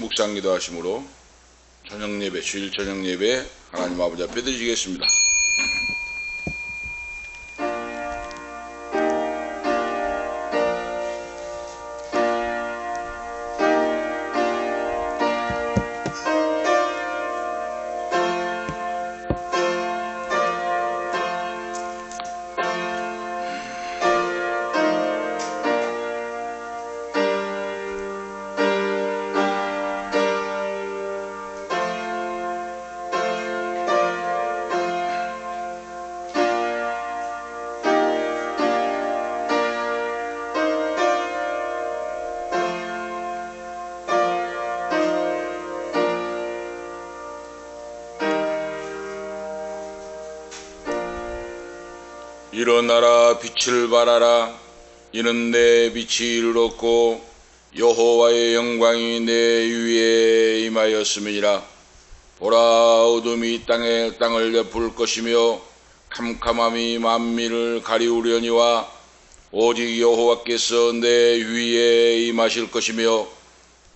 묵상기도 하심으로 저녁예배, 주일 저녁예배 하나님 아버지 앞에 드리겠습니다. 일어나라 빛을 발하라. 이는 내 빛이 이르렀고 여호와의 영광이 내 위에 임하였음이니라. 보라, 어둠이 땅을 덮을 것이며 캄캄함이 만민을 가리우려니와 오직 여호와께서 내 위에 임하실 것이며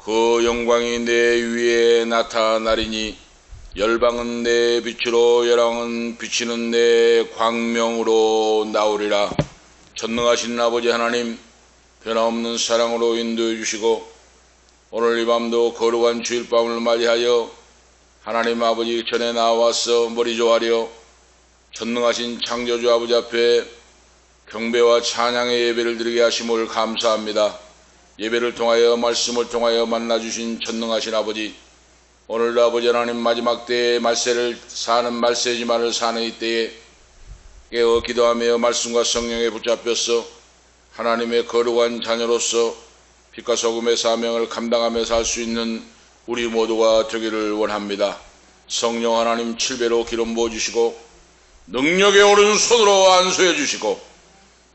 그 영광이 내 위에 나타나리니 열방은 내 빛으로 열왕은 비치는 내 광명으로 나오리라. 전능하신 아버지 하나님, 변함없는 사랑으로 인도해 주시고 오늘 이 밤도 거룩한 주일밤을 맞이하여 하나님 아버지 전에 나와서 머리 조아려 전능하신 창조주 아버지 앞에 경배와 찬양의 예배를 드리게 하심을 감사합니다. 예배를 통하여 말씀을 통하여 만나주신 전능하신 아버지, 오늘 아버지 하나님 마지막 때에 말세를 사는 말세지만을 사는 이때에 깨어 기도하며 말씀과 성령에 붙잡혀서 하나님의 거룩한 자녀로서 빛과 소금의 사명을 감당하며 살 수 있는 우리 모두가 되기를 원합니다. 성령 하나님 7배로 기름 부어주시고 능력의 오른손으로 안수해 주시고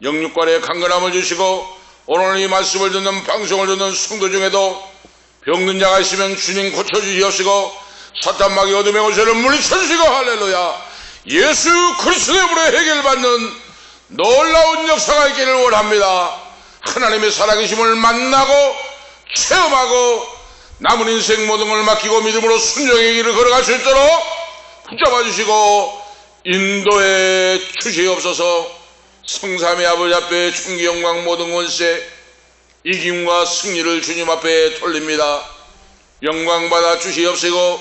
영육간의 강건함을 주시고 오늘 이 말씀을 듣는 방송을 듣는 성도 중에도 병든 자가 있으면 주님 고쳐주시옵시고 사탄마귀 어둠의 권세를 물리쳐주시고 할렐루야. 예수 그리스도의 이름으로 해결받는 놀라운 역사가 있기를 원합니다. 하나님의 살아계심을 만나고 체험하고 남은 인생 모든 걸 맡기고 믿음으로 순종의 길을 걸어갈 수 있도록 붙잡아 주시고 인도해 주시옵소서. 성삼위 아버지 앞에 충기 영광 모든 권세 이김과 승리를 주님 앞에 돌립니다. 영광 받아 주시옵시고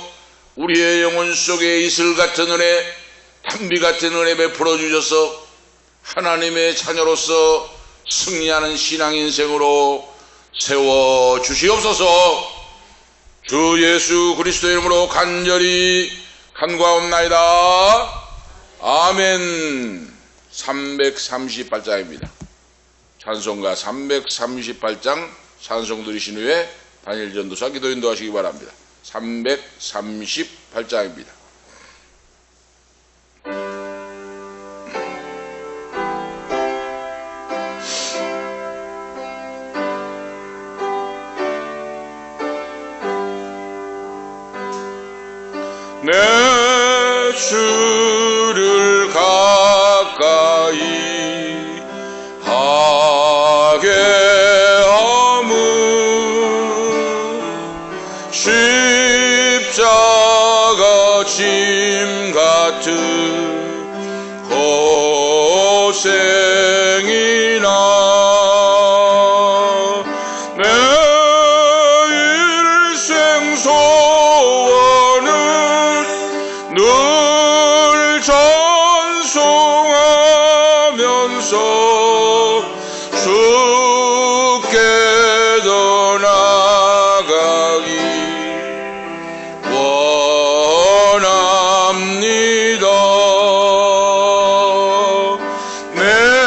우리의 영혼 속에 이슬 같은 은혜, 단비 같은 은혜 베풀어 주셔서 하나님의 자녀로서 승리하는 신앙 인생으로 세워 주시옵소서. 주 예수 그리스도의 이름으로 간절히 간구하옵나이다. 아멘. 338장입니다. 찬송가 338장 찬송 들으신 후에 단일 전도사 기도 인도하시기 바랍니다. 338장입니다. 내 주를 가까이 하게 함은 십자가 짐 같은 고생이나 내 일생 소원은 늘 찬송하면서 주께 더 나가기 원합니다. 내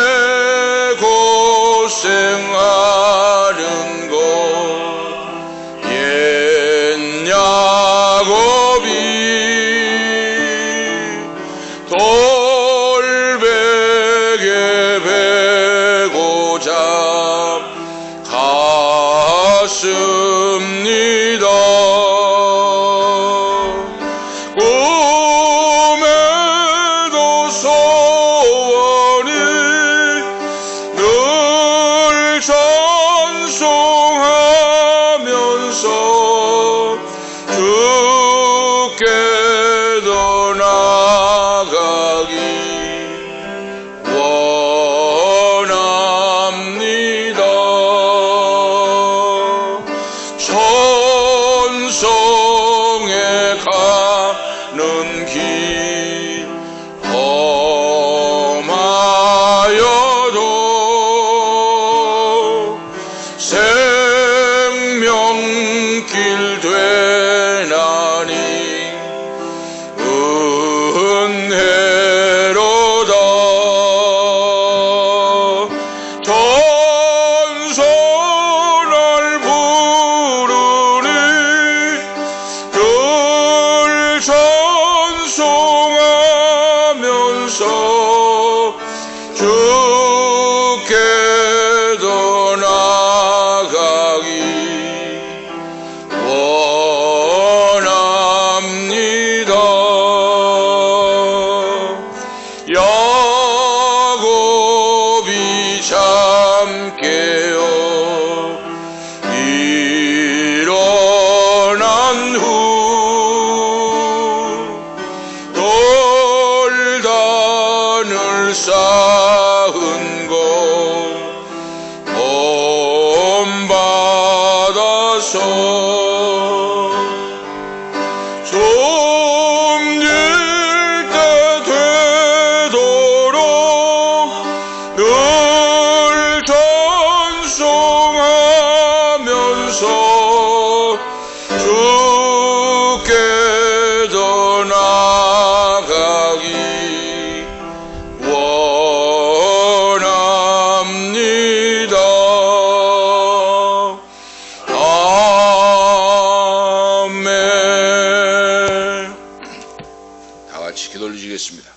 보시겠습니다.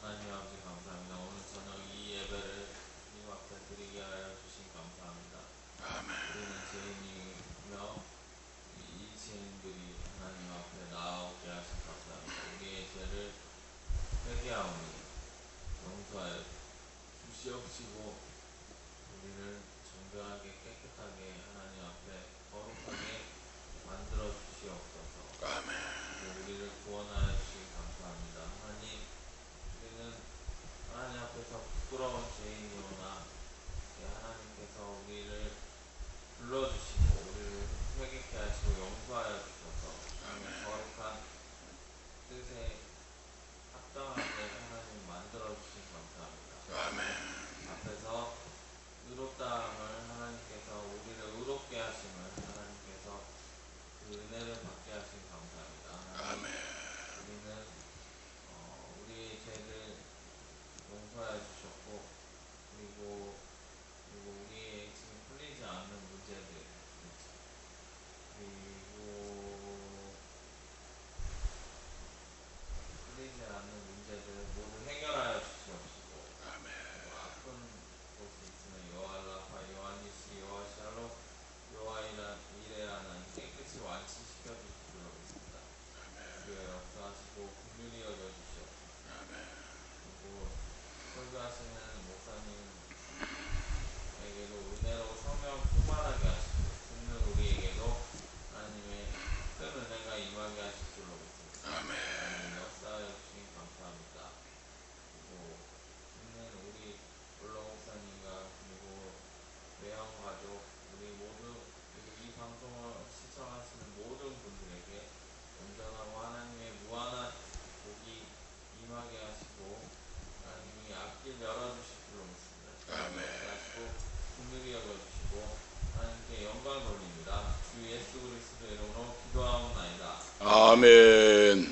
하나님 아버지 감사합니다. 오늘 저녁 이 예배를 주님 앞에 드리게 하여 주신 감사합니다. 우리는 죄인이며 이 죄인들이 하나님 앞에 나오게 하신 감사합니다. 우리의 죄를 회개하오니 용서하여 주시옵시고 우리를 정결하게 깨끗하게 하나님 앞에 거룩하게 만들어 주시옵소서. 우리를 구원하여 주시기 감사합니다. 하나님, 우리는 하나님 앞에서 부끄러운 죄인이오나 하나님께서 우리를 불러주시고 우리를 회개케 하시고 용서하여 주셔서 거룩한 뜻에 합당하게 하나님 만들어 주신 감사합니다. 앞에서 의롭다함을 하나님께서 우리를 의롭게 하심을 하나님께서 그 은혜를 받게 하신 감사합니다. 하나님, 우리는 우리의 죄를 용서해 주셨고 그리고 우리의 지금 풀리지 않는 문제들 모두 해결하여 주시옵시고 아픈 곳이 있으면 여호와라파, 여호와니시, 여호와샬롬, 여호와이레아는 깨끗이 완치시켜 주시기로 믿습니다. 주여 역사하시고 긍휼히 여겨 주시옵소서. 그리고 설교하시는 목사님에게도 은혜로 성령 충만하게 하시고 듣는 우리에게도 하나님의 큰 은혜가 임하게 하실 줄로 믿습니다. 하나님 역사하여 주시기 감사합니다. 그리고 있는 우리 올로 목사님과 그리고 외형 가족 우리 모두 그리고 이 방송을 시청하시는 모든 분들에게 온전하고 하나님의 무한한 복이 임하게 하시고 하나님이 앞길 열어주실 줄로 믿습니다. 하시고 긍휼히 여겨주시고 하나님께 영광 돌립니다. 주 예수 그리스도 이름으로 기도하옵나이다. 아멘.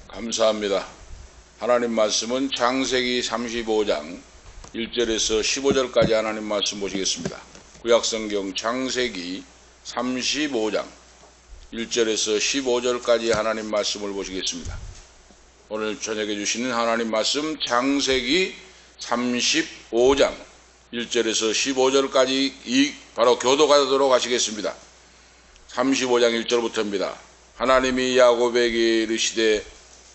감사합니다. 하나님 말씀은 창세기 35장 1절에서 15절까지 하나님 말씀 보시겠습니다. 구약성경 창세기 35장 1절에서 15절까지 하나님 말씀을 보시겠습니다. 오늘 저녁에 주시는 하나님 말씀 창세기 35장 1절에서 15절까지 바로 교도가도록 하시겠습니다. 35장 1절부터입니다. 하나님이 야곱에게 이르시되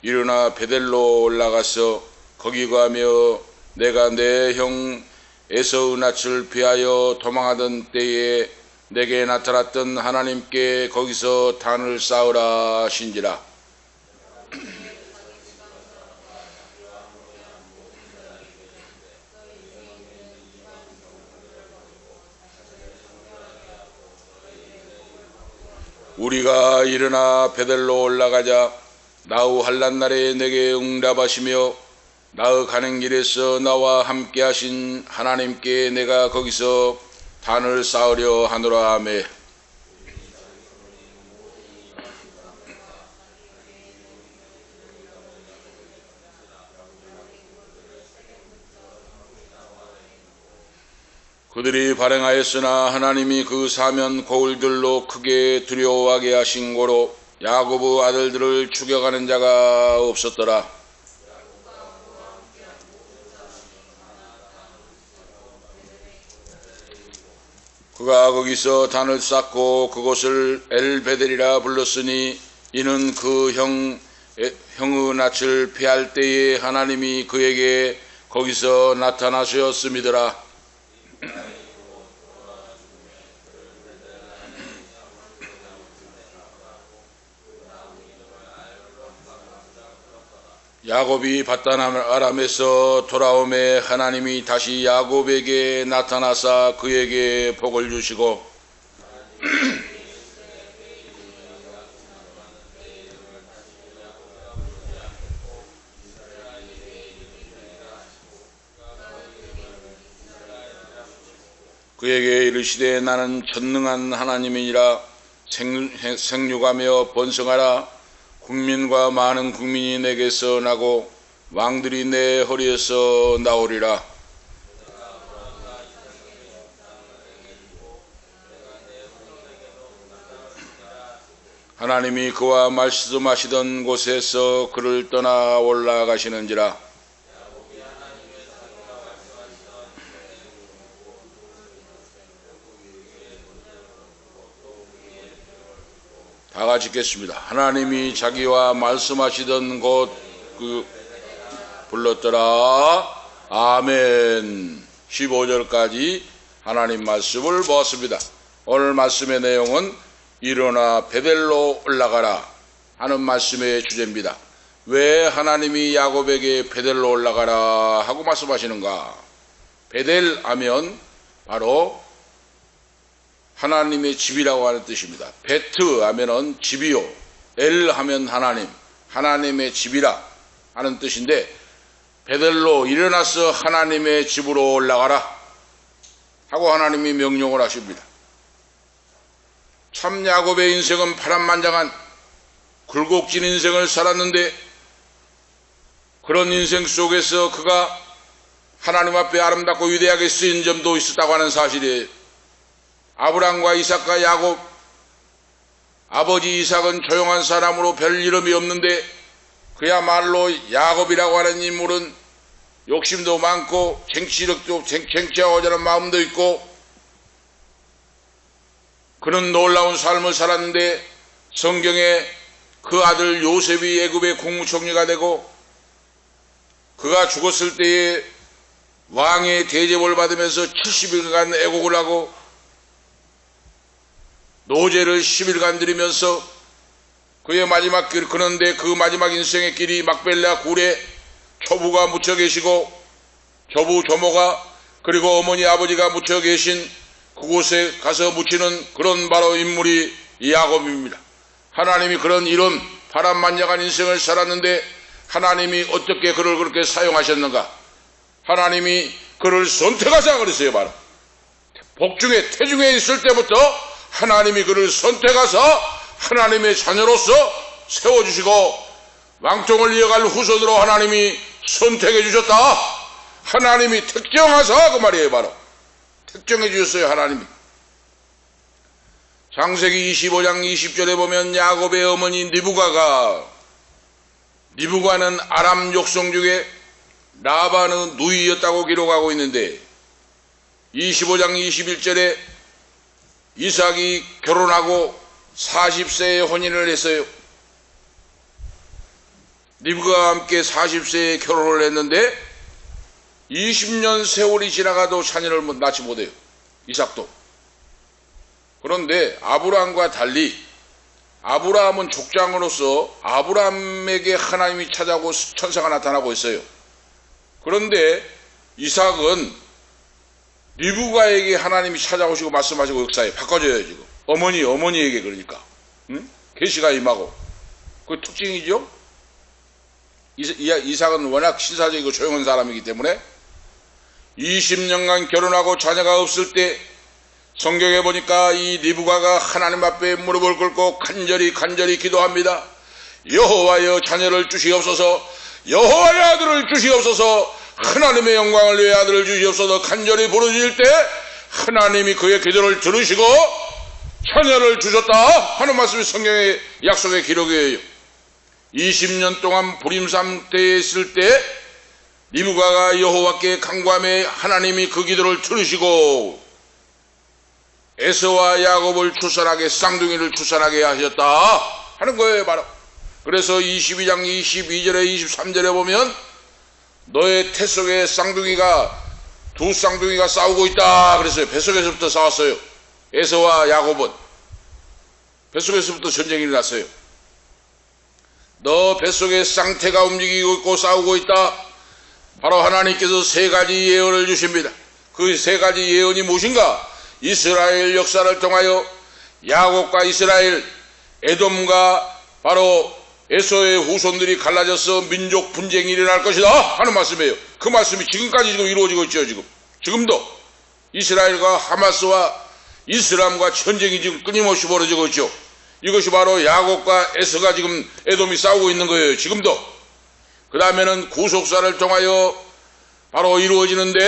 일어나 베델로 올라가서 거기 가며 내가 내 형 에서의 낯을 피하여 도망하던 때에 내게 나타났던 하나님께 거기서 단을 쌓으라 하신지라. 우리가 일어나 베델로 올라가자 나후 한란날에 내게 응답하시며 나의 가는 길에서 나와 함께 하신 하나님께 내가 거기서 단을 쌓으려 하노라 하매 그들이 발행하였으나 하나님이 그 사면 거울들로 크게 두려워하게 하신 고로 야곱의 아들들을 죽여가는 자가 없었더라. 그가 거기서 단을 쌓고 그곳을 엘베델이라 불렀으니 이는 그 형의 낯을 피할 때에 하나님이 그에게 거기서 나타나셨음이더라. 야곱이 밧단 아람에서 돌아오매 하나님이 다시 야곱에게 나타나사 그에게 복을 주시고 그에게 이르시되 나는 전능한 하나님이니라. 생육하며 번성하라. 국민과 많은 국민이 내게서 나고 왕들이 내 허리에서 나오리라. 하나님이 그와 말씀하시던 곳에서 그를 떠나 올라가시는지라. 다 같이 읽겠습니다. 하나님이 자기와 말씀하시던 곳 불렀더라. 아멘. 15절까지 하나님 말씀을 보았습니다. 오늘 말씀의 내용은 일어나 베델로 올라가라 하는 말씀의 주제입니다. 왜 하나님이 야곱에게 베델로 올라가라 하고 말씀하시는가? 베델 하면 바로 하나님의 집이라고 하는 뜻입니다. 베트 하면은 집이요, 엘 하면 하나님, 하나님의 집이라 하는 뜻인데, 베델로 일어나서 하나님의 집으로 올라가라 하고 하나님이 명령을 하십니다. 참 야곱의 인생은 파란만장한 굴곡진 인생을 살았는데, 그런 인생 속에서 그가 하나님 앞에 아름답고 위대하게 쓰인 점도 있었다고 하는 사실이에요. 아브람과 이삭과 야곱, 아버지 이삭은 조용한 사람으로 별 이름이 없는데 그야말로 야곱이라고 하는 인물은 욕심도 많고 쟁취하고자 하는 마음도 있고 그는 놀라운 삶을 살았는데, 성경에 그 아들 요셉이 애굽의 국무총리가 되고 그가 죽었을 때에 왕의 대접을 받으면서 70일간 애곡을 하고 노제를 10일간 드리면서 그의 마지막 길, 그런데 그 마지막 인생의 길이 막벨라 굴에 초부가 묻혀 계시고 조부 조모가 그리고 어머니 아버지가 묻혀 계신 그곳에 가서 묻히는 그런 바로 인물이 야곱입니다. 하나님이 그런 이런 파란만장한 인생을 살았는데 하나님이 어떻게 그를 그렇게 사용하셨는가? 하나님이 그를 선택하자 그랬어요. 바로 복중에 태중에 있을 때부터 하나님이 그를 선택하사 하나님의 자녀로서 세워주시고 왕통을 이어갈 후손으로 하나님이 선택해 주셨다. 하나님이 특정하사 그 말이에요. 바로 특정해 주셨어요. 하나님이. 창세기 25장 20절에 보면 야곱의 어머니 니브가는 아람 족속 중에 라반의 누이였다고 기록하고 있는데, 25장 21절에 이삭이 결혼하고 40세에 혼인을 했어요. 리브가와 함께 40세에 결혼을 했는데 20년 세월이 지나가도 자녀를 낳지 못해요. 이삭도. 그런데 아브라함과 달리 아브라함은 족장으로서 아브라함에게 하나님이 찾아오고 천사가 나타나고 있어요. 그런데 이삭은 리브가에게 하나님이 찾아오시고 말씀하시고 역사에 바꿔줘요. 지금 어머니에게. 그러니까 계시가 임하고 그 특징이죠. 이삭은 워낙 신사적이고 조용한 사람이기 때문에 20년간 결혼하고 자녀가 없을 때 성경에 보니까 이 리브가가 하나님 앞에 무릎을 꿇고 간절히 기도합니다. 여호와여 자녀를 주시옵소서, 여호와의 아들을 주시옵소서, 하나님의 영광을 위해 아들을 주시옵소서 간절히 부르짖을 때 하나님이 그의 기도를 들으시고 자녀를 주셨다 하는 말씀이 성경의 약속의 기록이에요. 20년 동안 불임 상태에 있을 때 리브가가 여호와께 간구하며 하나님이 그 기도를 들으시고 에서와 야곱을 출산하게, 쌍둥이를 출산하게 하셨다 하는 거예요. 바로 그래서 22장 22절에 23절에 보면 너의 태 속에 두 쌍둥이가 싸우고 있다 그랬어요. 뱃속에서부터 싸웠어요. 에서와 야곱은 뱃속에서부터 전쟁이 일어났어요. 너 뱃속에 쌍태가 움직이고 있고 싸우고 있다. 바로 하나님께서 세 가지 예언을 주십니다. 그 세 가지 예언이 무엇인가? 이스라엘 역사를 통하여 야곱과 이스라엘, 에돔과 바로 에서의 후손들이 갈라져서 민족 분쟁이 일어날 것이다 하는 말씀이에요. 그 말씀이 지금까지 지금 이루어지고 있죠. 지금도 이스라엘과 하마스와 이슬람과 전쟁이 지금 끊임없이 벌어지고 있죠. 이것이 바로 야곱과 에서가 지금 에돔이 싸우고 있는 거예요. 지금도. 그 다음에는 구속사를 통하여 바로 이루어지는데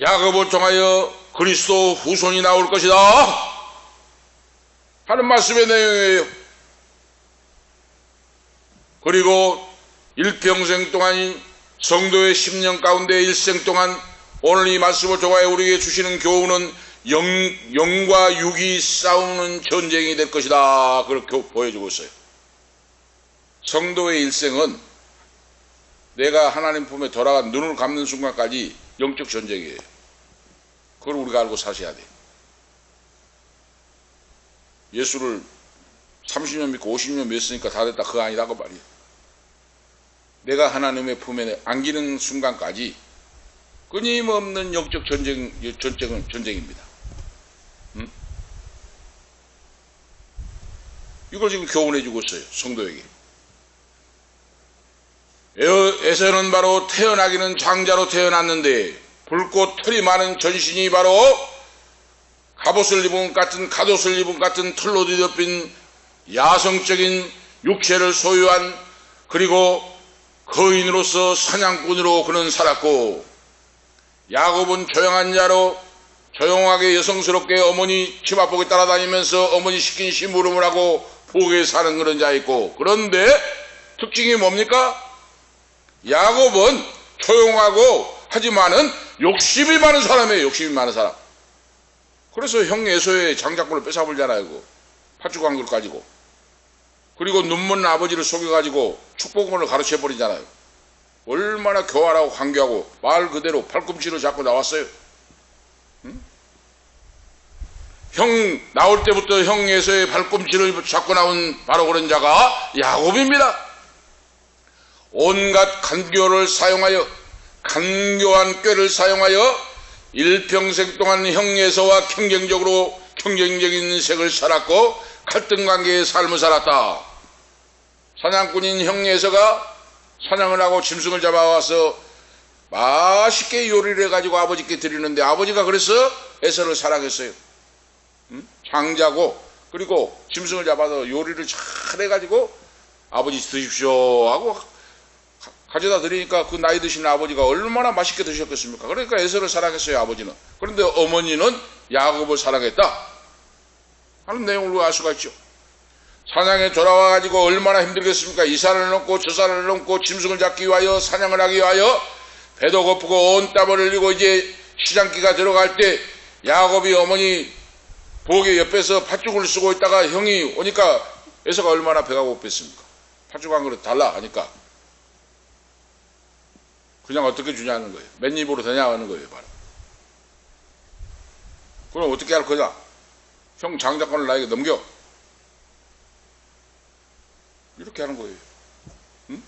야곱을 통하여 그리스도 후손이 나올 것이다 하는 말씀의 내용이에요. 그리고 일평생 동안 성도의 10년 가운데 일생 동안 오늘 이 말씀을 통하여 우리에게 주시는 교훈은 영과 육이 싸우는 전쟁이 될 것이다. 그렇게 보여주고 있어요. 성도의 일생은 내가 하나님 품에 돌아가 눈을 감는 순간까지 영적 전쟁이에요. 그걸 우리가 알고 사셔야 돼요. 예수를 30년 믿고 50년 믿었으니까 다 됐다. 그거 아니라고 말이에요. 내가 하나님의 품에 안기는 순간까지 끊임없는 영적 전쟁입니다. 이걸 지금 교훈해주고 있어요. 성도에게. 에서는 바로 태어나기는 장자로 태어났는데 붉고 털이 많은 전신이 바로 갑옷을 입은 갓옷을 입은 같은 털로 뒤덮인 야성적인 육체를 소유한 그리고 거인으로서 사냥꾼으로 그는 살았고 야곱은 조용한 자로 조용하게 여성스럽게 어머니 치마복에 따라다니면서 어머니 시킨 심부름을 하고 부엌에 사는 그런 자였고 그런데 특징이 뭡니까? 야곱은 조용하고 하지만은 욕심이 많은 사람이에요. 욕심이 많은 사람. 그래서 형 에서의 장작권을 뺏어버리잖아요. 그 팥죽 한 그릇 가지고. 그리고 눈먼 아버지를 속여가지고 축복문을 가르쳐버리잖아요. 얼마나 교활하고 간교하고 말 그대로 팔꿈치로 잡고 나왔어요. 응? 형 나올 때부터 형 에서의 발꿈치를 잡고 나온 바로 그런 자가 야곱입니다. 온갖 간교를 사용하여 간교한 꾀를 사용하여 일평생 동안 형 에서와 경쟁적인 인생을 살았고 갈등관계의 삶을 살았다. 사냥꾼인 형 에서가 사냥을 하고 짐승을 잡아와서 맛있게 요리를 해가지고 아버지께 드리는데 아버지가 그래서 에서를 사랑했어요. 장자고 그리고 짐승을 잡아서 요리를 잘 해가지고 아버지 드십시오 하고 가져다 드리니까 그 나이 드신 아버지가 얼마나 맛있게 드셨겠습니까? 그러니까 에서를 사랑했어요. 아버지는. 그런데 어머니는 야곱을 사랑했다 하는 내용을 알 수가 있죠. 사냥에 돌아와가지고 얼마나 힘들겠습니까? 이 산을 넘고 저 산을 넘고 짐승을 잡기 위하여 사냥을 하기 위하여 배도 고프고 온 땀을 흘리고 이제 시장기가 들어갈 때 야곱이 어머니 부엌에 옆에서 팥죽을 쓰고 있다가 형이 오니까 에서가 얼마나 배가 고팠습니까? 팥죽 한 그릇 달라 하니까 그냥 어떻게 주냐는 거예요. 맨입으로 되냐 하는 거예요. 바로. 그럼 어떻게 할 거냐? 형 장자권을 나에게 넘겨. 이렇게 하는 거예요. 응?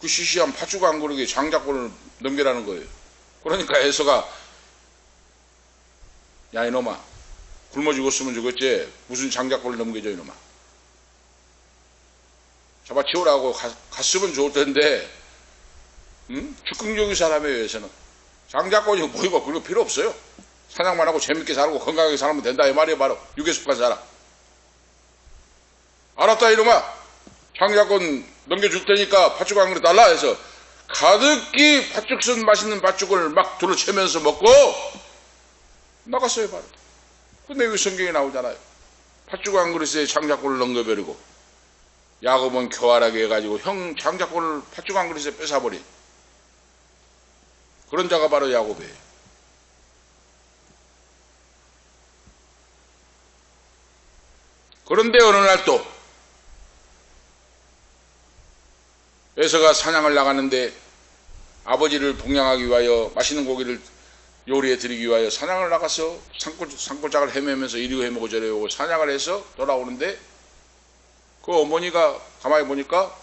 그 시시한 팥죽 한 그릇에 장자권을 넘겨라는 거예요. 그러니까 에서가 야 이놈아 굶어 죽었으면 죽었지 무슨 장자권을 넘겨줘 이놈아. 잡아치우라고 갔으면 좋을 텐데 즉흥적인 사람이에요. 에서는 장자권이 뭐이고 그런 거 필요 없어요. 사냥만 하고 재밌게 살고 건강하게 살면 된다 이 말이에요. 바로 육에 속한 사람. 알았다 이놈아 장자권 넘겨줄 테니까 팥죽 한 그릇 달라 해서 가득히 팥죽 쓴 맛있는 팥죽을 막 둘러채면서 먹고 나갔어요. 바로 근데 여기 성경에 나오잖아요. 팥죽 한 그릇에 장자권을 넘겨버리고 야곱은 교활하게 해가지고 형 장자권을 팥죽 한 그릇에 뺏어버린 그런 자가 바로 야곱이에요. 그런데 어느 날 또 에서가 사냥을 나갔는데 아버지를 봉양하기 위하여 맛있는 고기를 요리해 드리기 위하여 사냥을 나가서 산골짜기를 헤매면서 이리 헤매고 저리 오고 사냥을 해서 돌아오는데 그 어머니가 가만히 보니까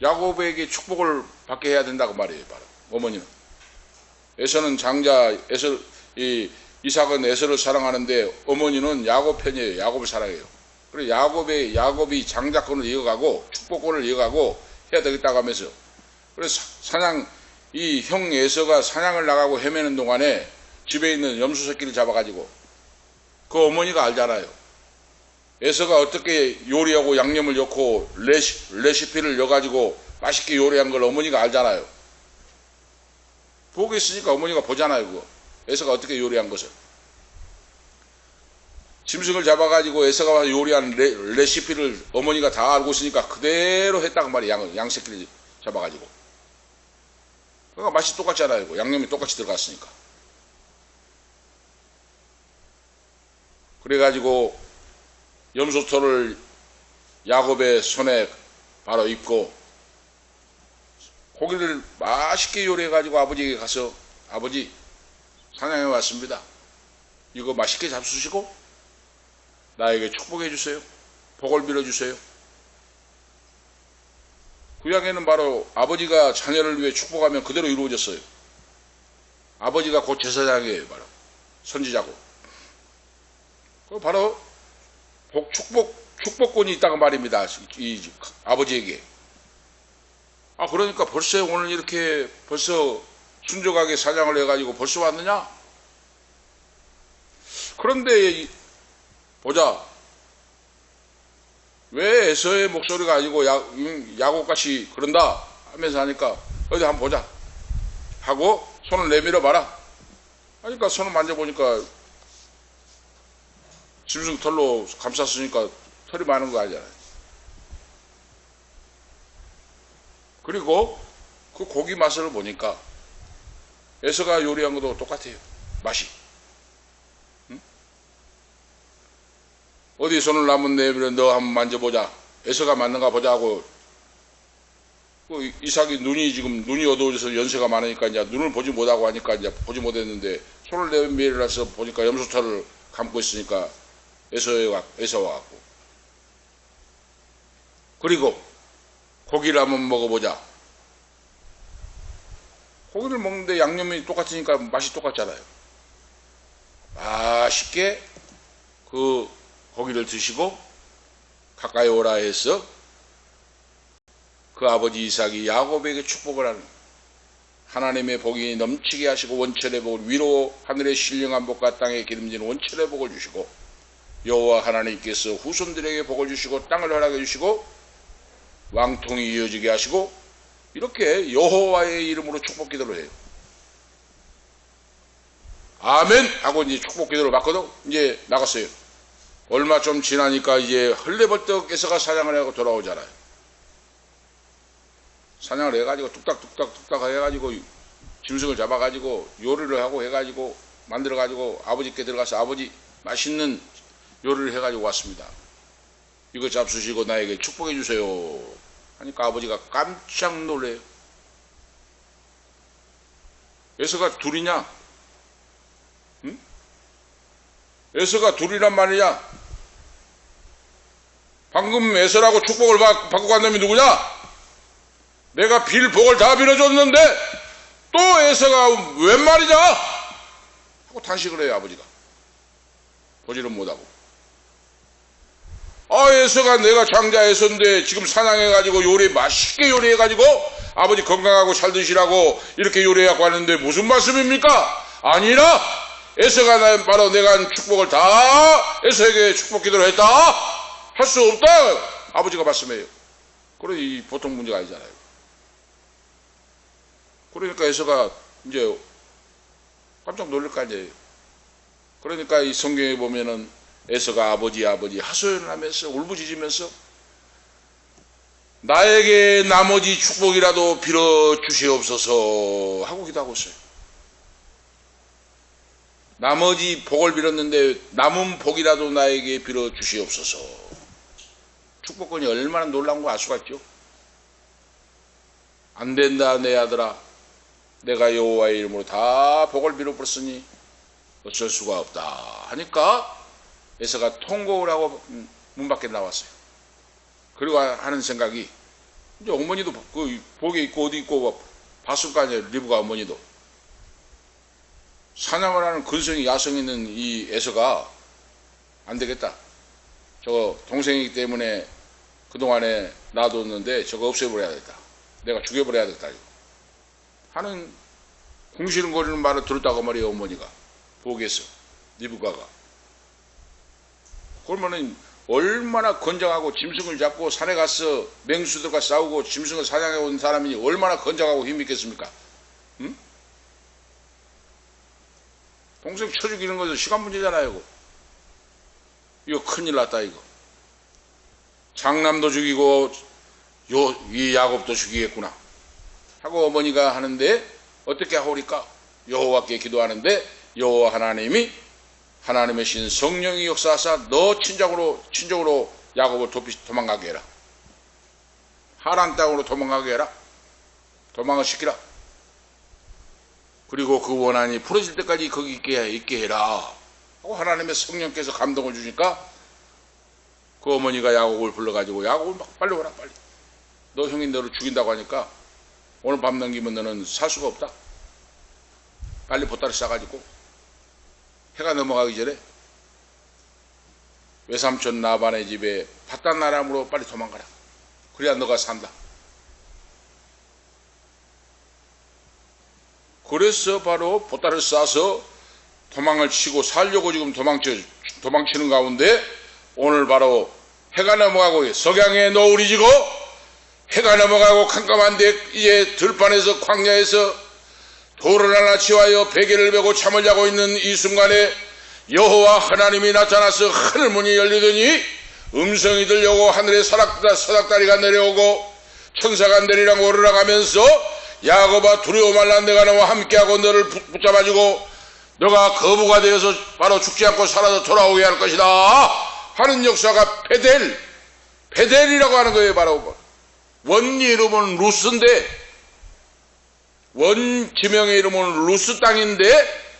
야곱에게 축복을 받게 해야 된다고 말이에요. 바로 어머니는 에서는 장자 이삭은 에서를 사랑하는데 어머니는 야곱 편이에요. 야곱을 사랑해요. 그래서 야곱이 장자권을 이어가고 축복권을 이어가고 해야 되겠다고 하면서 그래서 사냥 이 형 에서가 사냥을 나가고 헤매는 동안에 집에 있는 염소 새끼를 잡아가지고 그 어머니가 알잖아요. 에서가 어떻게 요리하고 양념을 넣고 레시피를 넣어가지고 맛있게 요리한 걸 어머니가 알잖아요. 보고 있으니까 어머니가 보잖아요. 그거 에서가 어떻게 요리한 것을. 짐승을 잡아가지고 에서가 요리한 레시피를 어머니가 다 알고 있으니까 그대로 했다고 말이에요. 양 새끼를 잡아가지고. 그러니까 맛이 똑같잖아요. 양념이 똑같이 들어갔으니까. 그래가지고 염소털을 야곱의 손에 바로 입고 고기를 맛있게 요리해가지고 아버지에게 가서 아버지 사냥해 왔습니다. 이거 맛있게 잡수시고 나에게 축복해 주세요. 복을 빌어주세요. 구약에는 바로 아버지가 자녀를 위해 축복하면 그대로 이루어졌어요. 아버지가 곧 제사장이에요. 바로 선지자고. 그 바로 축복권이 있다고 말입니다. 이 아버지에게. 그러니까 벌써 오늘 이렇게 벌써 순종하게 사냥을 해가지고 벌써 왔느냐? 그런데 보자. 왜 에서의 목소리가 아니고 야곱같이 그런다 하면서 하니까 어디 한번 보자 하고 손을 내밀어 봐라. 하니까 손을 만져보니까 짐승 털로 감쌌으니까 털이 많은 거 아니잖아요. 그리고 그 고기 맛을 보니까 에서가 요리한 것도 똑같아요. 맛이. 응? 어디 손을 한번 내밀어 너 한번 만져보자. 에서가 맞는가 보자 하고 그 이삭이 눈이 어두워져서 연세가 많으니까 이제 눈을 보지 못하고 하니까 이제 보지 못했는데 손을 내밀어서 보니까 염소털을 감고 있으니까 에서와 같고. 그리고 고기를 한번 먹어보자. 고기를 먹는데 양념이 똑같으니까 맛이 똑같잖아요. 맛있게 그 고기를 드시고 가까이 오라 해서 그 아버지 이삭이 야곱에게 축복을 하는 하나님의 복이 넘치게 하시고 원철의 복을 위로 하늘의 신령한 복과 땅에 기름진 원철의 복을 주시고 여호와 하나님께서 후손들에게 복을 주시고 땅을 허락해 주시고 왕통이 이어지게 하시고 이렇게 여호와의 이름으로 축복 기도를 해요. 아멘 하고 이제 축복 기도를 받거든 이제 나갔어요. 얼마 좀 지나니까 이제 헐레벌떡 에서가 사냥을 하고 돌아오잖아요. 사냥을 해가지고 뚝딱뚝딱 해가지고 짐승을 잡아가지고 요리를 하고 해가지고 만들어가지고 아버지께 들어가서 아버지 맛있는 요리를 해가지고 왔습니다. 이거 잡수시고 나에게 축복해 주세요 하니까 아버지가 깜짝 놀래요. 에서가 둘이냐? 응? 에서가 둘이란 말이냐? 방금 에서라고 축복을 받고 간 놈이 누구냐? 내가 빌 복을 다 빌어줬는데 또 에서가 웬 말이냐? 하고 탄식을 해요. 아버지가 보지는 못하고. 에서가 내가 장자 에서인데 지금 사냥해가지고 맛있게 요리해가지고 아버지 건강하고 잘 드시라고 이렇게 요리해갖고 하는데 무슨 말씀입니까? 아니라 에서가 바로 내가 축복을 다 에서에게 축복 기도를 했다 할 수 없다 아버지가 말씀해요. 그래 이 보통 문제가 아니잖아요. 그러니까 에서가 이제 깜짝 놀랄 거 아니에요. 그러니까 이 성경에 보면은 에서가 아버지 하소연을 하면서 울부짖으면서 나에게 나머지 축복이라도 빌어 주시옵소서 하고 기도하고 있어요. 나머지 복을 빌었는데 남은 복이라도 나에게 빌어 주시옵소서. 축복권이 얼마나 놀라운 거 알 수가 있죠. 안 된다 내 아들아, 내가 여호와의 이름으로 다 복을 빌어버렸으니 어쩔 수가 없다 하니까 에서가 통곡을 하고 문 밖에 나왔어요. 그리고 하는 생각이 이제 어머니도 그 복에 있고 어디 있고 봤을 거 아니에요. 리브가 어머니도 사냥을 하는 근성이 야성 있는 이 에서가 안 되겠다. 저거 동생이기 때문에 그동안에 놔뒀는데 저거 없애버려야겠다. 내가 죽여버려야겠다. 하는 궁시렁거리는 말을 들었다고 말이에요. 어머니가 보고에서 리브가가. 그러면은 얼마나 건장하고 짐승을 잡고 산에 가서 맹수들과 싸우고 짐승을 사냥해 온 사람이 얼마나 건장하고 힘이 있겠습니까? 응? 동생 쳐 죽이는 것은 시간 문제잖아요. 이거 큰일 났다 이거. 장남도 죽이고 이 야곱도 죽이겠구나 하고 어머니가 하는데 어떻게 하오리까? 여호와께 기도하는데 여호와 하나님이 하나님의 신 성령이 역사하사 너 친정으로 야곱을 도망가게 해라. 하란 땅으로 도망가게 해라. 도망을 시키라. 그리고 그 원한이 풀어질 때까지 거기 있게 해라 하고 하나님의 성령께서 감동을 주니까 그 어머니가 야곱을 불러가지고 야곱을 막 빨리 오라 빨리. 너 형이 너를 죽인다고 하니까 오늘 밤 넘기면 너는 살 수가 없다. 빨리 보따리 싸가지고 해가 넘어가기 전에 외삼촌 라반의 집에 밧단나람으로 빨리 도망가라. 그래야 너가 산다. 그래서 바로 보따리를 싸서 도망을 치고 살려고 지금 도망치는 가운데 오늘 바로 해가 넘어가고 석양에 노을이 지고 해가 넘어가고 캄캄한데 이제 들판에서 광야에서 돌을 하나 치와여 베개를 베고 잠을 자고 있는 이 순간에 여호와 하나님이 나타나서 하늘문이 열리더니 음성이 들려오고 하늘에 서닥다리가 내려오고 천사가 내리랑 오르락하면서 야곱아 두려워 말라 내가 너와 함께하고 너를 붙잡아주고 너가 거부가 되어서 바로 죽지 않고 살아서 돌아오게 할 것이다 하는 역사가 베델이라고 하는 거예요. 바로 원 이름은 루스인데 원 지명의 이름은 루스 땅인데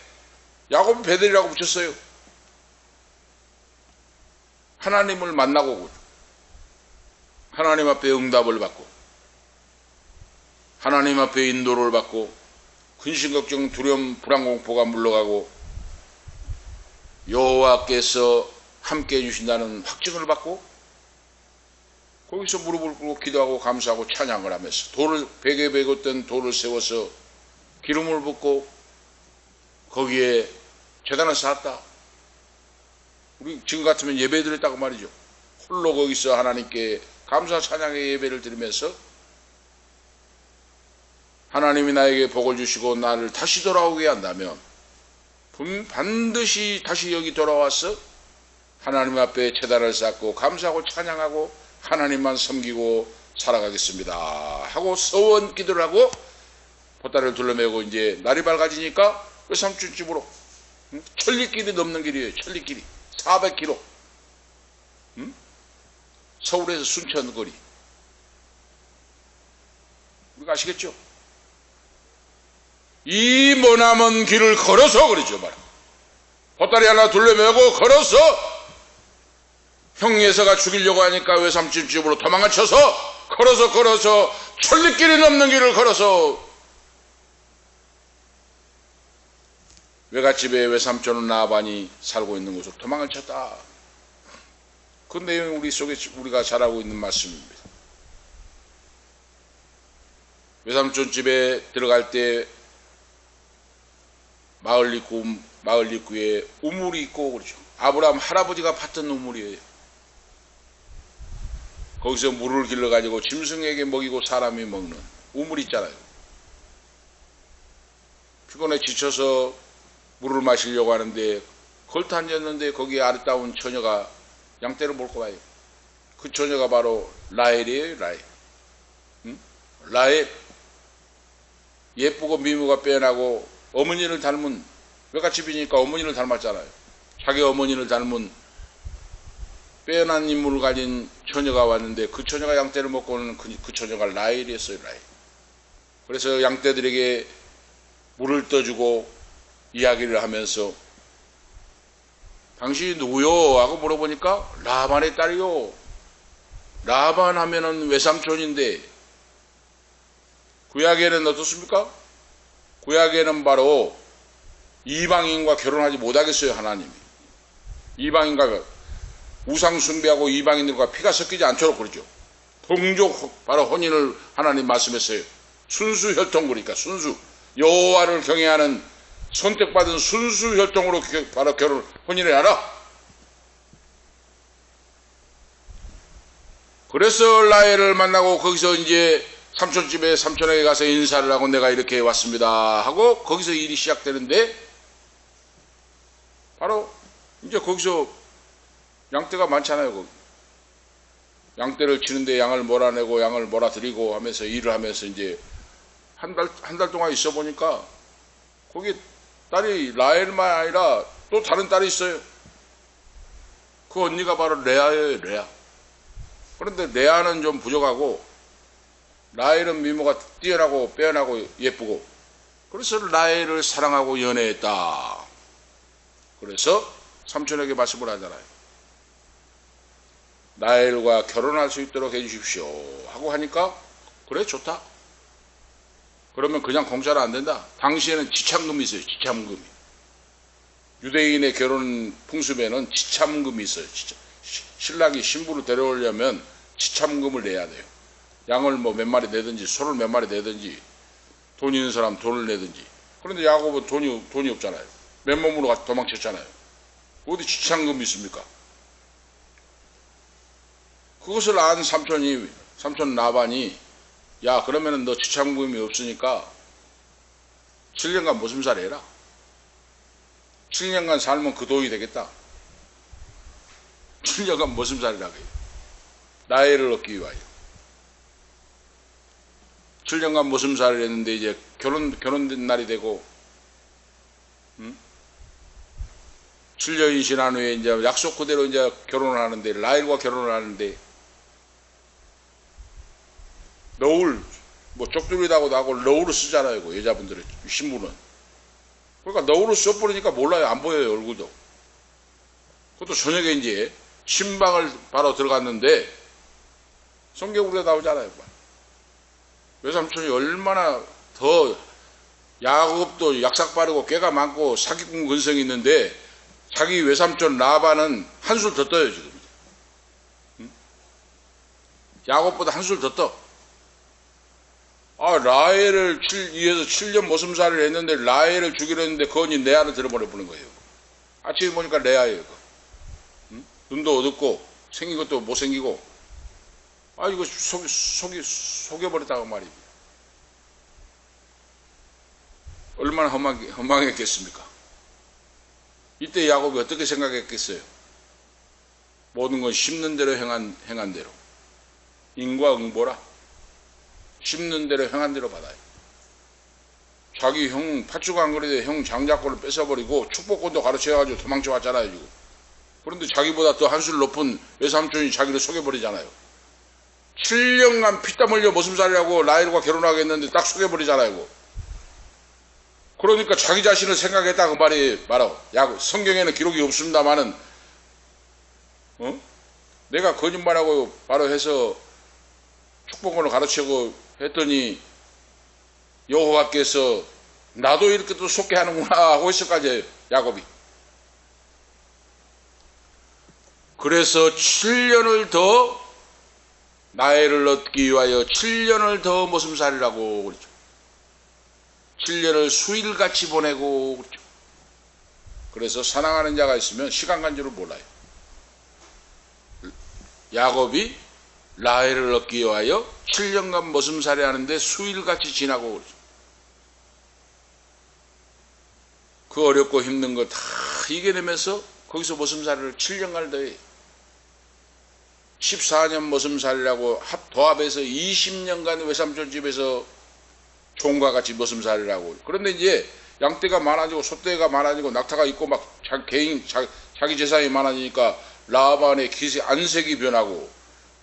야곱은 베델이라고 붙였어요. 하나님을 만나고 하나님 앞에 응답을 받고 하나님 앞에 인도를 받고 근심걱정 두려움 불안공포가 물러가고 여호와께서 함께해 주신다는 확증을 받고 거기서 무릎을 꿇고 기도하고 감사하고 찬양을 하면서 베개 베었던 돌을 세워서 기름을 붓고 거기에 제단을 쌓았다. 우리 지금 같으면 예배 드렸다고 말이죠. 홀로 거기서 하나님께 감사 찬양의 예배를 드리면서 하나님이 나에게 복을 주시고 나를 다시 돌아오게 한다면 반드시 다시 여기 돌아와서 하나님 앞에 제단을 쌓고 감사하고 찬양하고 하나님만 섬기고 살아가겠습니다 하고 서원 기도를 하고 보따리를 둘러매고 이제 날이 밝아지니까 외삼촌 집으로 천리길이 넘는 길이에요. 천리길이 400km 서울에서 순천 거리. 우리가 아시겠죠? 이 머나먼 길을 걸어서 그러죠. 말이야. 보따리 하나 둘러매고 걸어서 형 예서가 죽이려고 하니까 외삼촌 집으로 도망을 쳐서 걸어서 천리길이 넘는 길을 걸어서 외갓집에 외삼촌 라반이 살고 있는 곳으로 도망을 쳤다. 그 내용이 우리 속에 우리가 잘 알고 있는 말씀입니다. 외삼촌 집에 들어갈 때 마을 입구에 우물이 있고 그렇죠. 아브라함 할아버지가 팠던 우물이에요. 거기서 물을 길러가지고 짐승에게 먹이고 사람이 먹는 우물 있잖아요. 피곤해 지쳐서 물을 마시려고 하는데 걸터 앉았는데 거기에 아름다운 처녀가 양떼를 몰고 와요. 그 처녀가 바로 라헬이에요. 라헬. 예쁘고 미모가 빼어나고 어머니를 닮은 외갓집이니까 어머니를 닮았잖아요. 자기 어머니를 닮은 빼어난 인물을 가진 처녀가 왔는데 그 처녀가 양떼를 먹고 오는 그 처녀가 라헬이었어요. 라헬. 그래서 양떼들에게 물을 떠주고 이야기를 하면서 당신이 누구요? 하고 물어보니까 라반의 딸이요. 라반 하면은 외삼촌인데 구약에는 어떻습니까? 구약에는 바로 이방인과 결혼하지 못하겠어요. 하나님이 이방인과 우상 숭배하고 이방인들과 피가 섞이지 않도록 그러죠. 동족 바로 혼인을 하나님 말씀했어요. 순수 혈통 그러니까 순수 여호와를 경외하는 선택받은 순수 혈통으로 바로 혼인을 하라. 그래서 라헬을 만나고 거기서 이제 삼촌집에 삼촌에게 가서 인사를 하고 내가 이렇게 왔습니다 하고 거기서 일이 시작되는데, 바로 이제 거기서 양떼가 많잖아요. 거기. 양떼를 치는데 양을 몰아내고 양을 몰아들이고 하면서 일을 하면서 이제 한 달 동안 있어 보니까 거기 딸이 라헬만 아니라 또 다른 딸이 있어요. 그 언니가 바로 레아예요. 레아. 그런데 레아는 좀 부족하고 라헬은 미모가 뛰어나고 빼어나고 예쁘고, 그래서 라헬을 사랑하고 연애했다. 그래서 삼촌에게 말씀을 하잖아요. 라헬과 결혼할 수 있도록 해주십시오 하고 하니까, 그래 좋다. 그러면 그냥 공짜로 안 된다. 당시에는 지참금이 있어요. 지참금이. 유대인의 결혼 풍습에는 지참금이 있어요. 신랑이 신부를 데려오려면 지참금을 내야 돼요. 양을 뭐 몇 마리 내든지 소를 몇 마리 내든지 돈 있는 사람 돈을 내든지. 그런데 야곱은 돈이 없잖아요. 맨몸으로 도망쳤잖아요. 어디 지참금이 있습니까? 그것을 안 삼촌 라반이, 야 그러면은 너 지참금이 없으니까 7년간 모슴살이 해라. 7년간 살면 그 돈이 되겠다. 7년간 모슴살이라고 해요. 라헬을 얻기 위하여. 7년간 모슴살을 했는데 이제 결혼된 날이 되고, 7년이 지난 후에 이제 약속 그대로 이제 결혼을 하는데, 라헬과 결혼을 하는데, 너울, 뭐 쪽두리다고도 하고 너울을 쓰잖아요. 그 여자분들의 신부는. 그러니까 너울을 써버리니까 몰라요. 안 보여요. 얼굴도. 그것도 저녁에 이제 신방을 바로 들어갔는데 성경으로 나오잖아요. 외삼촌이 얼마나 더, 야곱도 약삭 빠르고 꾀가 많고 사기꾼 근성이 있는데 자기 외삼촌 라반은 한술 더 떠요. 지금 야곱보다 한술 더 떠. 라헬을 위해서 7년 모슴살을 했는데 라헬을 죽이려 했는데 그 언니 레아를 들어버려 보는 거예요. 아침에 보니까 레아예요. 눈도 어둡고 생긴 것도 못생기고, 이거 속여버렸다고 말입니다. 얼마나 허망했겠습니까? 이때 야곱이 어떻게 생각했겠어요? 모든 건 심는 대로 행한 대로. 인과응보라. 심는 대로 행한 대로 받아요. 자기 형 팥죽 안 그래도 형 장자권을 뺏어버리고 축복권도 가르쳐가지고 도망쳐 왔잖아요. 지금. 그런데 자기보다 더 한술 높은 외삼촌이 자기를 속여버리잖아요. 7년간 피땀 흘려 모슴살이라고 라헬과 결혼하겠는데 딱 속여버리잖아요. 그러니까 자기 자신을 생각했다 그 말이 말아. 성경에는 기록이 없습니다만은, 내가 거짓말하고 바로 해서 축복권을 가르치고 했더니 여호와께서 나도 이렇게 또 속게 하는구나 하고 있을까지 야곱이. 그래서 7년을 더 라헬을 얻기 위하여 7년을 더 모슴살이라고 그랬죠. 7년을 수일같이 보내고 그랬죠. 그래서 사랑하는 자가 있으면 시간 간 줄을 몰라요. 야곱이 라헬을 얻기 위하여 7년간 모슴살이 하는데 수일같이 지나고 그러죠. 그 어렵고 힘든 거 다 이겨내면서 거기서 모슴살이를 7년간을 더해. 14년 모슴살이라고 도합해서 20년간 외삼촌 집에서 종과 같이 모슴살이를 하고. 그런데 이제 양떼가 많아지고 소떼가 많아지고 낙타가 있고 막 자기 재산이 많아지니까 라반의 기세 안색이 변하고,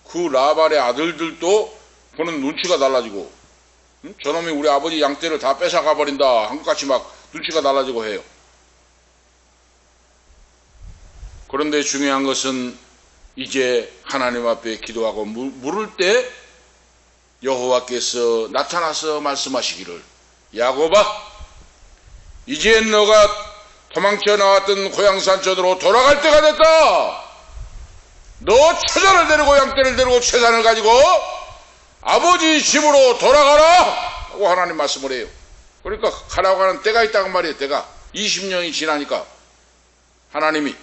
그 라반의 아들들도 보는 눈치가 달라지고, 저놈이 우리 아버지 양떼를 다 뺏어가 버린다 한것같이 막 눈치가 달라지고 해요. 그런데 중요한 것은 이제 하나님 앞에 기도하고 물을 때 여호와께서 나타나서 말씀하시기를, 야곱아, 이제 너가 도망쳐 나왔던 고향산촌으로 돌아갈 때가 됐다. 너 처자를 데리고 양떼를 데리고 재산을 가지고 아버지 집으로 돌아가라 하고 하나님 말씀을 해요. 그러니까 가라고 하는 때가 있다고 말이에요. 때가 20년이 지나니까 하나님이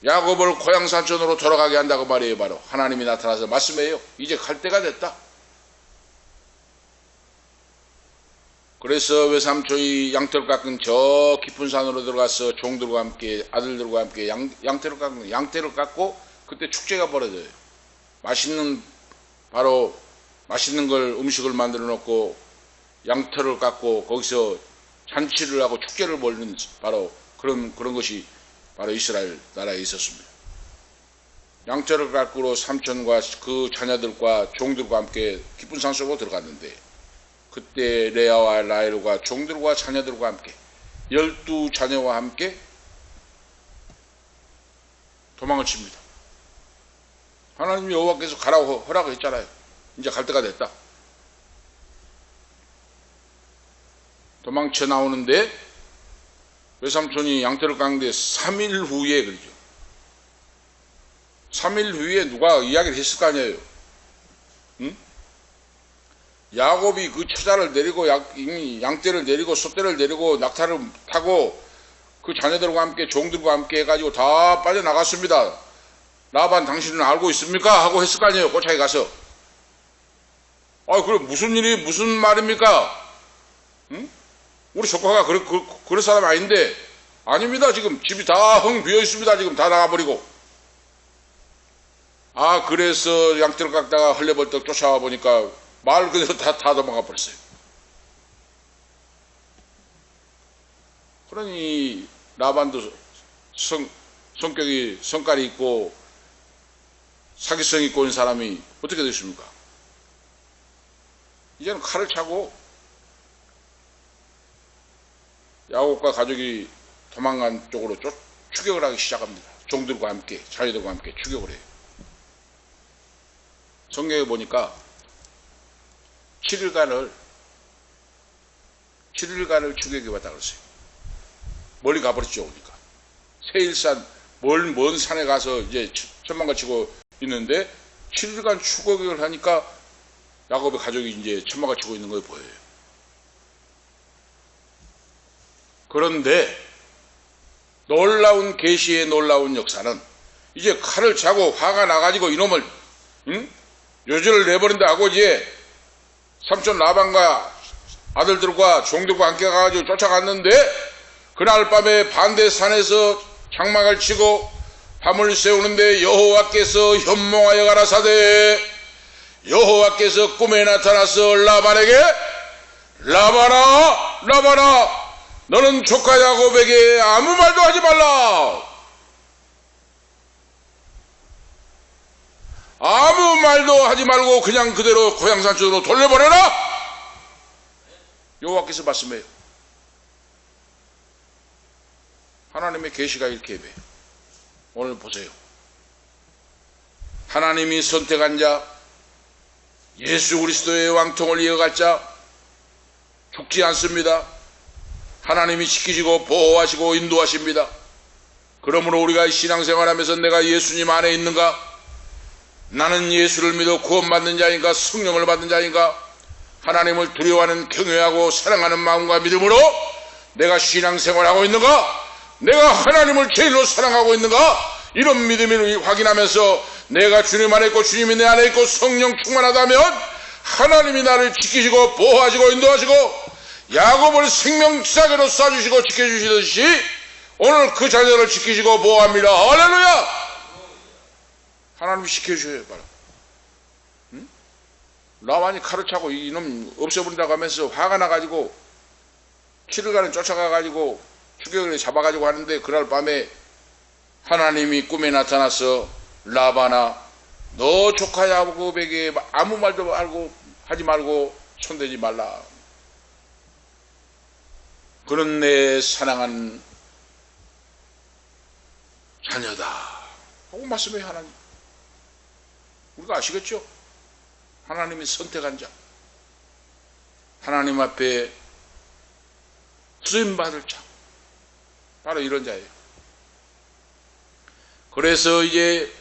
야곱을 고향 산촌으로 돌아가게 한다고 말이에요. 바로 하나님이 나타나서 말씀해요. 이제 갈 때가 됐다. 그래서 외삼촌이 양털 깎은 저 깊은 산으로 들어가서 종들과 함께 아들들과 함께 양떼를 깎고 그때 축제가 벌어져요. 맛있는 걸 음식을 만들어 놓고 양털을 깎고 거기서 잔치를 하고 축제를 벌이는 바로 그런 것이 바로 이스라엘 나라에 있었습니다. 양털을 깎으러 삼촌과 그 자녀들과 종들과 함께 깊은 산 속으로 들어갔는데 그때 레아와 라헬과 종들과 자녀들과 함께 12자녀와 함께 도망을 칩니다. 하나님 여호와께서 가라고 허락했잖아요. 이제 갈 때가 됐다. 도망쳐 나오는데 외삼촌이 양떼를 깎는데 3일 후에 그러죠. 3일 후에 누가 이야기를 했을 거 아니에요. 응? 야곱이 그 처자를 내리고 양떼를 내리고 소떼를 내리고 낙타를 타고 그 자녀들과 함께 종들과 함께 해가지고 다 빠져나갔습니다. 라반 당신은 알고 있습니까? 하고 했을 거 아니에요. 고차에 가서. 그럼 무슨 말입니까? 응? 우리 조카가 그럴 사람 아닌데. 아닙니다. 지금 집이 다 흥 비어 있습니다. 지금 다 나가버리고. 그래서 양떼를 깎다가 헐레벌떡 쫓아와 보니까 말 그대로 다 도망가 버렸어요. 그러니 라반도 성깔이 있고 사기성 있고 있는 사람이 어떻게 됐습니까? 이제는 칼을 차고 야곱과 가족이 도망간 쪽으로 추격을 하기 시작합니다. 종들과 함께 자녀들과 함께 추격을 해요. 성경에 보니까 7일간을 추격해 왔다 그랬어요. 멀리 가버렸죠. 그러니까 세일산 먼 산에 가서 이제 천만가 치고 있는데 7일간 추격을 하니까 야곱의 가족이 이제 천만가 치고 있는 걸 보여요. 그런데 놀라운 계시의 놀라운 역사는 이제 칼을 차고 화가 나가지고 이놈을 요절을 내버린다 하고 이제 삼촌 라반과 아들들과 종들과 함께 가가지고 쫓아갔는데 그날 밤에 반대 산에서 장막을 치고 밤을 새우는데 여호와께서 현몽하여 가라사대 여호와께서 꿈에 나타나서 라반에게 라반아 너는 조카 야곱에게 아무 말도 하지 말라. 아무 말도 하지 말고 그냥 그대로 고향 산촌으로 돌려보내라. 여호와께서 말씀해요. 하나님의 계시가 이렇게 해요. 오늘 보세요. 하나님이 선택한 자 예수 그리스도의 왕통을 이어갈 자 죽지 않습니다. 하나님이 지키시고 보호하시고 인도하십니다. 그러므로 우리가 신앙생활하면서 내가 예수님 안에 있는가? 나는 예수를 믿어 구원받는 자인가? 성령을 받는 자인가? 하나님을 두려워하는 경외하고 사랑하는 마음과 믿음으로 내가 신앙생활하고 있는가? 내가 하나님을 제일로 사랑하고 있는가? 이런 믿음을 확인하면서 내가 주님 안에 있고 주님이 내 안에 있고 성령 충만하다면 하나님이 나를 지키시고 보호하시고 인도하시고 야곱을 생명사계로 쏴주시고 지켜주시듯이 오늘 그 자녀를 지키시고 보호합니다. 할렐루야! 하나님이 지켜주셔요. 바로 라반이 칼을 차고 이놈 없애버린다고 하면서 화가 나가지고 7일간을 쫓아가가지고 추격을 잡아가지고 하는데 그날 밤에 하나님이 꿈에 나타나서 라반아 너 조카 야곱에게 아무 말도 하지 말고 손대지 말라. 그는 내 사랑한 자녀다 하고 말씀해요. 하나님. 우리가 아시겠죠? 하나님이 선택한 자, 하나님 앞에 쓰임받을 자, 바로 이런 자예요. 그래서 이제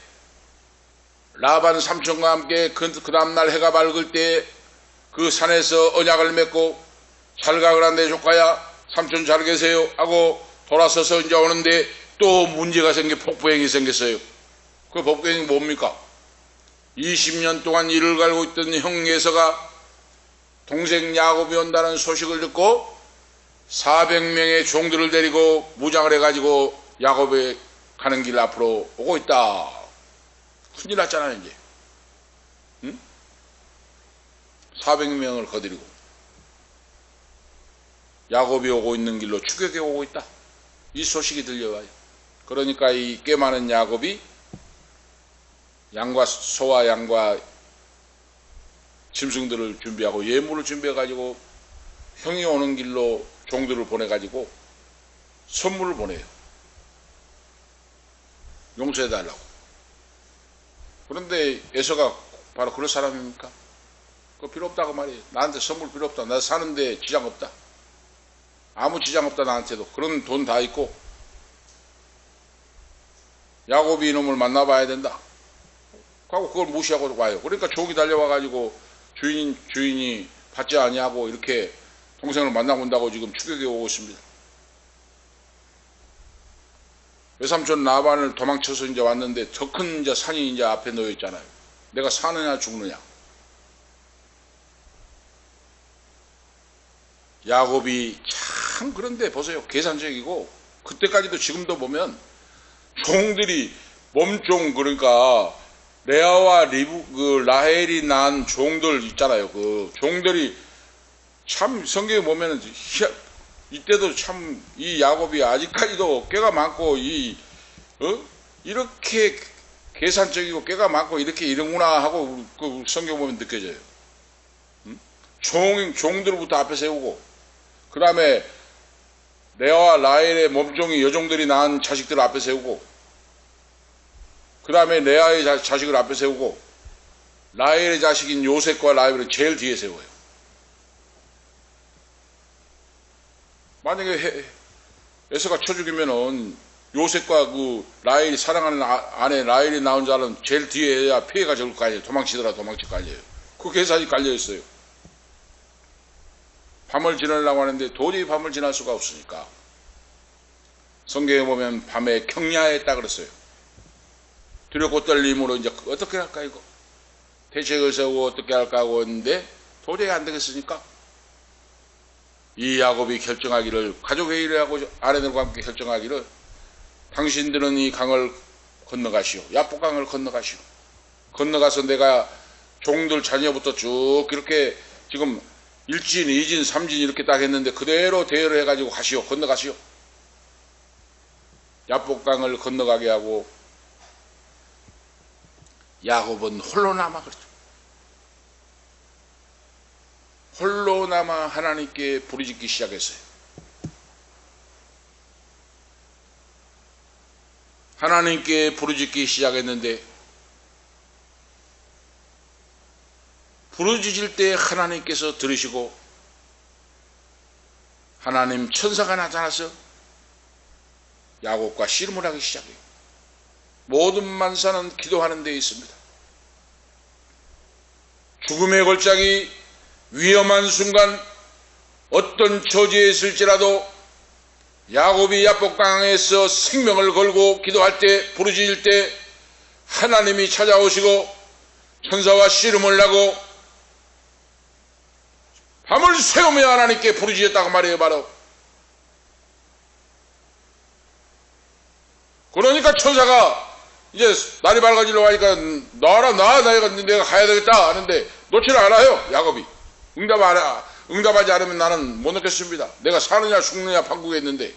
라반 삼촌과 함께 그 다음날 해가 밝을 때 그 산에서 언약을 맺고 잘 가거라 조카야, 삼촌 잘 계세요 하고 돌아서서 이제 오는데 또 문제가 폭부행이 생겼어요. 그 폭부행이 뭡니까? 20년 동안 이를 갈고 있던 형 예서가 동생 야곱이 온다는 소식을 듣고 400명의 종들을 데리고 무장을 해가지고 야곱이 가는 길 앞으로 오고 있다. 큰일 났잖아요 이제. 응? 400명을 거느리고 야곱이 오고 있는 길로 추격해 오고 있다. 이 소식이 들려와요. 그러니까 이 꽤 많은 야곱이 양과 소와 양과 짐승들을 준비하고 예물을 준비해 가지고 형이 오는 길로 종들을 보내 가지고 선물을 보내요. 용서해 달라고. 그런데 에서가 바로 그럴 사람입니까? 그거 필요 없다고 말이에요. 나한테 선물 필요 없다. 나 사는데 지장 없다. 아무 지장 없다 나한테도. 그런 돈 다 있고 야곱이 이놈을 만나봐야 된다. 하고 그걸 무시하고 와요. 그러니까 종이 달려와가지고 주인이 받지 아니하고 이렇게 동생을 만나고 온다고 지금 추격해 오고 있습니다. 외삼촌 라반을 도망쳐서 이제 왔는데 더 큰 이제 산이 이제 앞에 놓여 있잖아요. 내가 사느냐 죽느냐. 야곱이 참 그런데 보세요. 계산적이고 그때까지도 지금도 보면 종들이 몸종 그러니까 레아와 라헬이 낳은 종들 있잖아요. 그 종들이 참 성경에 보면은 이때도 참 이 야곱이 아직까지도 꾀가 많고 이렇게 계산적이고 꾀가 많고 이렇게 이런구나 하고 그 성경 보면 느껴져요. 종들부터 앞에 세우고 그 다음에 레아와 라헬의 몸종이 여종들이 낳은 자식들을 앞에 세우고 그 다음에 레아의 자식을 앞에 세우고 라헬의 자식인 요셉과 라헬을 제일 뒤에 세워요. 만약에 에서가 쳐 죽이면은 요셉과 그 라헬이 사랑하는 아내 라헬이 나온 자는 제일 뒤에 해야 피해가 적을 거 아니에요. 도망치더라 도망칠 거 아니에요. 그 계산이 깔려있어요. 밤을 지내려고 하는데 도저히 밤을 지날 수가 없으니까 성경에 보면 밤에 경야했다 그랬어요. 두렵고 떨림으로 이제 어떻게 할까 이거 대책을 세우고 어떻게 할까 하고 했는데 도저히 안 되겠으니까 이 야곱이 결정하기를 가족회의를 하고 아내들과 함께 결정하기를 당신들은 이 강을 건너가시오. 야복강을 건너가시오. 건너가서 내가 종들 자녀부터 쭉 이렇게 지금 1진, 2진, 3진 이렇게 딱 했는데 그대로 대여를 해가지고 가시오. 건너가시오. 야복강을 건너가게 하고 야곱은 홀로 남아 그랬죠. 홀로 남아 하나님께 부르짖기 시작했어요. 하나님께 부르짖기 시작했는데 부르짖을 때 하나님께서 들으시고 하나님 천사가 나타나서 야곱과 씨름을 하기 시작해요. 모든 만사는 기도하는 데 있습니다. 죽음의 골짜기 위험한 순간 어떤 처지에 있을지라도 야곱이 야복강에서 생명을 걸고 기도할 때 부르짖을 때 하나님이 찾아오시고 천사와 씨름을 하고 밤을 새우며 하나님께 부르짖었다고 말해요. 바로 그러니까 천사가 이제 날이 밝아지려고 하니까 내가 가야 되겠다 하는데 놓지를 않아요. 야곱이 응답하지 않으면 나는 못 넣겠습니다. 내가 사느냐 죽느냐 판국에 있는데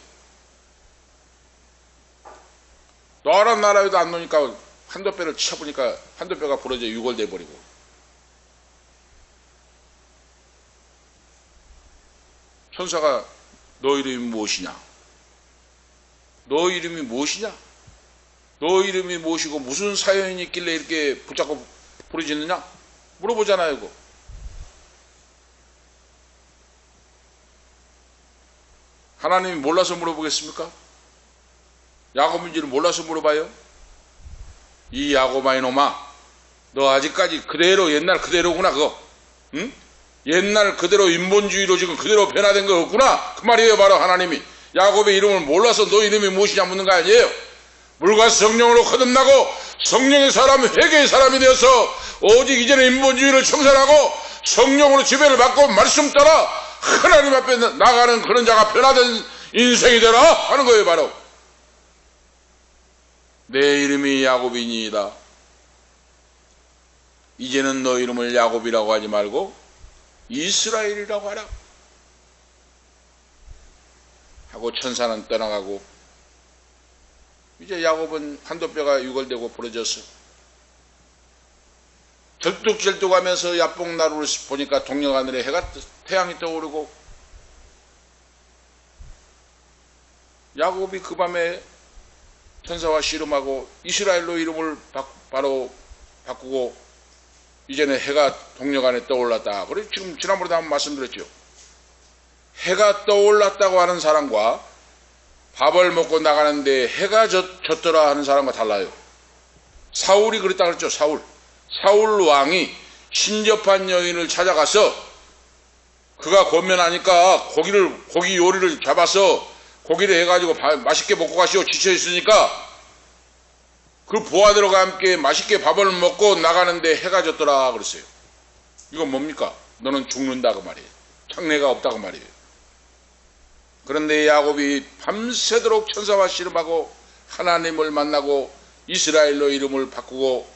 나라 해도 안 놓으니까 한두 뼈를 쳐보니까 한두 뼈가 부러져 유골돼 버리고 천사가 너 이름이 무엇이냐? 너 이름이 무엇이냐? 너 이름이 무엇이고 무슨 사연이 있길래 이렇게 붙잡고 부르짖느냐? 물어보잖아요. 그거. 하나님이 몰라서 물어보겠습니까? 야곱인지를 몰라서 물어봐요? 이 야곱아 이놈아 너 아직까지 그대로 옛날 그대로구나 그거. 응? 옛날 그대로 인본주의로 지금 그대로 변화된 거 없구나 그 말이에요. 바로 하나님이 야곱의 이름을 몰라서 너 이름이 무엇이냐 묻는 거 아니에요. 물과 성령으로 거듭나고 성령의 사람 회개의 사람이 되어서 오직 이제는 인본주의를 청산하고 성령으로 지배를 받고 말씀 따라 하나님 앞에 나가는 그런 자가 변화된 인생이 되라 하는 거예요. 바로 내 이름이 야곱이니이다. 이제는 너 이름을 야곱이라고 하지 말고 이스라엘이라고 하라 하고 천사는 떠나가고 이제 야곱은 한도뼈가 유골되고 부러졌어. 절뚝절뚝하면서 야뽕나루를 보니까 동력하늘에 태양이 떠오르고 야곱이 그 밤에 천사와 씨름하고 이스라엘로 이름을 바로 바꾸고 이제는 해가 동력 안에 떠올랐다. 그래 지금 지난번에도 한번 말씀드렸죠. 해가 떠올랐다고 하는 사람과 밥을 먹고 나가는데 해가 졌더라 하는 사람과 달라요. 사울이 그랬다 그랬죠. 사울 왕이 신접한 여인을 찾아가서 그가 권면하니까 고기 요리를 잡아서 고기를 해가지고 맛있게 먹고 가시오. 지쳐있으니까 그 부하들과 함께 맛있게 밥을 먹고 나가는데 해가 졌더라 그랬어요. 이건 뭡니까? 너는 죽는다 그 말이에요. 장래가 없다 그 말이에요. 그런데 야곱이 밤새도록 천사와 씨름하고 하나님을 만나고 이스라엘로 이름을 바꾸고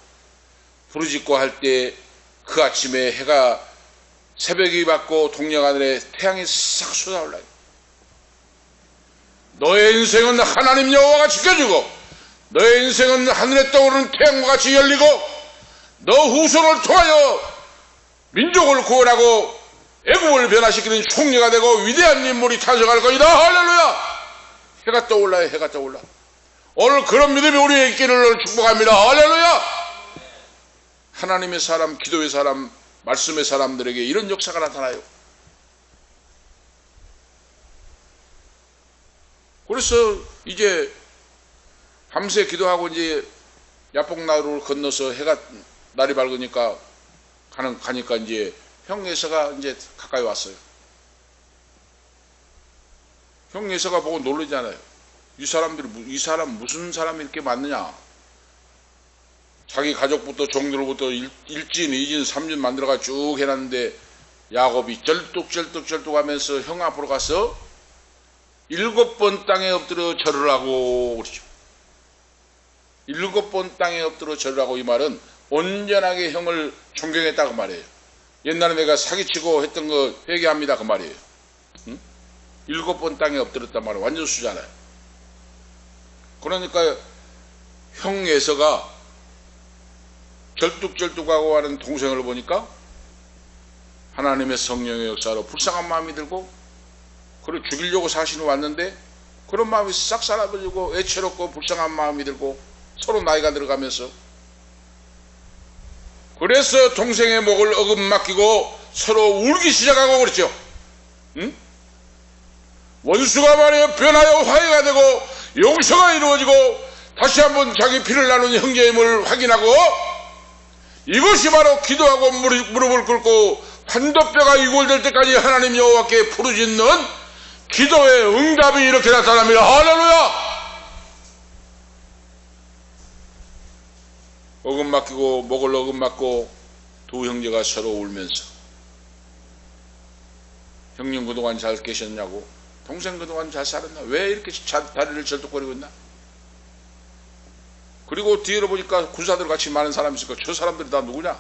부르짖고 할 때 그 아침에 해가 새벽이 밝고 동력하늘에 태양이 싹 쏟아올라요. 너의 인생은 하나님 여호와가 지켜주고 너의 인생은 하늘에 떠오르는 태양과 같이 열리고 너 후손을 통하여 민족을 구원하고 애국을 변화시키는 총리가 되고 위대한 인물이 탄생할 것이다. 할렐루야. 해가 떠올라요. 해가 떠올라. 오늘 그런 믿음이 우리에게 있기를 축복합니다. 할렐루야. 하나님의 사람, 기도의 사람, 말씀의 사람들에게 이런 역사가 나타나요. 그래서 이제 밤새 기도하고 이제 야복나루를 건너서 날이 밝으니까 가니까 이제 형 예서가 이제 가까이 왔어요. 형 예서가 보고 놀라잖아요. 이 사람 무슨 사람이 이렇게 많느냐. 자기 가족부터 종들부터 1진, 2진, 3진 만들어가 쭉 해놨는데 야곱이 쩔뚝쩔뚝 하면서 형 앞으로 가서 7번 땅에 엎드려 절을 하고 그러죠. 7번 땅에 엎드려 절을 하고 이 말은 온전하게 형을 존경했다 그 말이에요. 옛날에 내가 사기치고 했던 거 회개합니다 그 말이에요. 응? 7번 땅에 엎드렸단 말이에요. 완전 수잖아요. 그러니까 형 예서가 절뚝절뚝하고 하는 동생을 보니까 하나님의 성령의 역사로 불쌍한 마음이 들고 그를 죽이려고 사신이 왔는데 그런 마음이 싹 사라버리고 애처롭고 불쌍한 마음이 들고 서로 나이가 들어가면서 그래서 동생의 목을 어긋맡기고 서로 울기 시작하고 그랬죠. 응? 원수가 말이에요 변하여 화해가 되고 용서가 이루어지고 다시 한번 자기 피를 나눈 형제임을 확인하고 이것이 바로 기도하고 무릎을 꿇고 환도뼈가 유골될 때까지 하나님 여호와께 부르짖는 기도의 응답이 이렇게 나타납니다. 할렐루야. 어긋맡기고 목을 어긋맞고 두 형제가 서로 울면서 형님 그동안 잘 계셨냐고 동생 그동안 잘 살았나 왜 이렇게 다리를 절뚝거리고 있나. 그리고 뒤로 보니까 군사들 같이 많은 사람이 있을까. 저 사람들이 다 누구냐.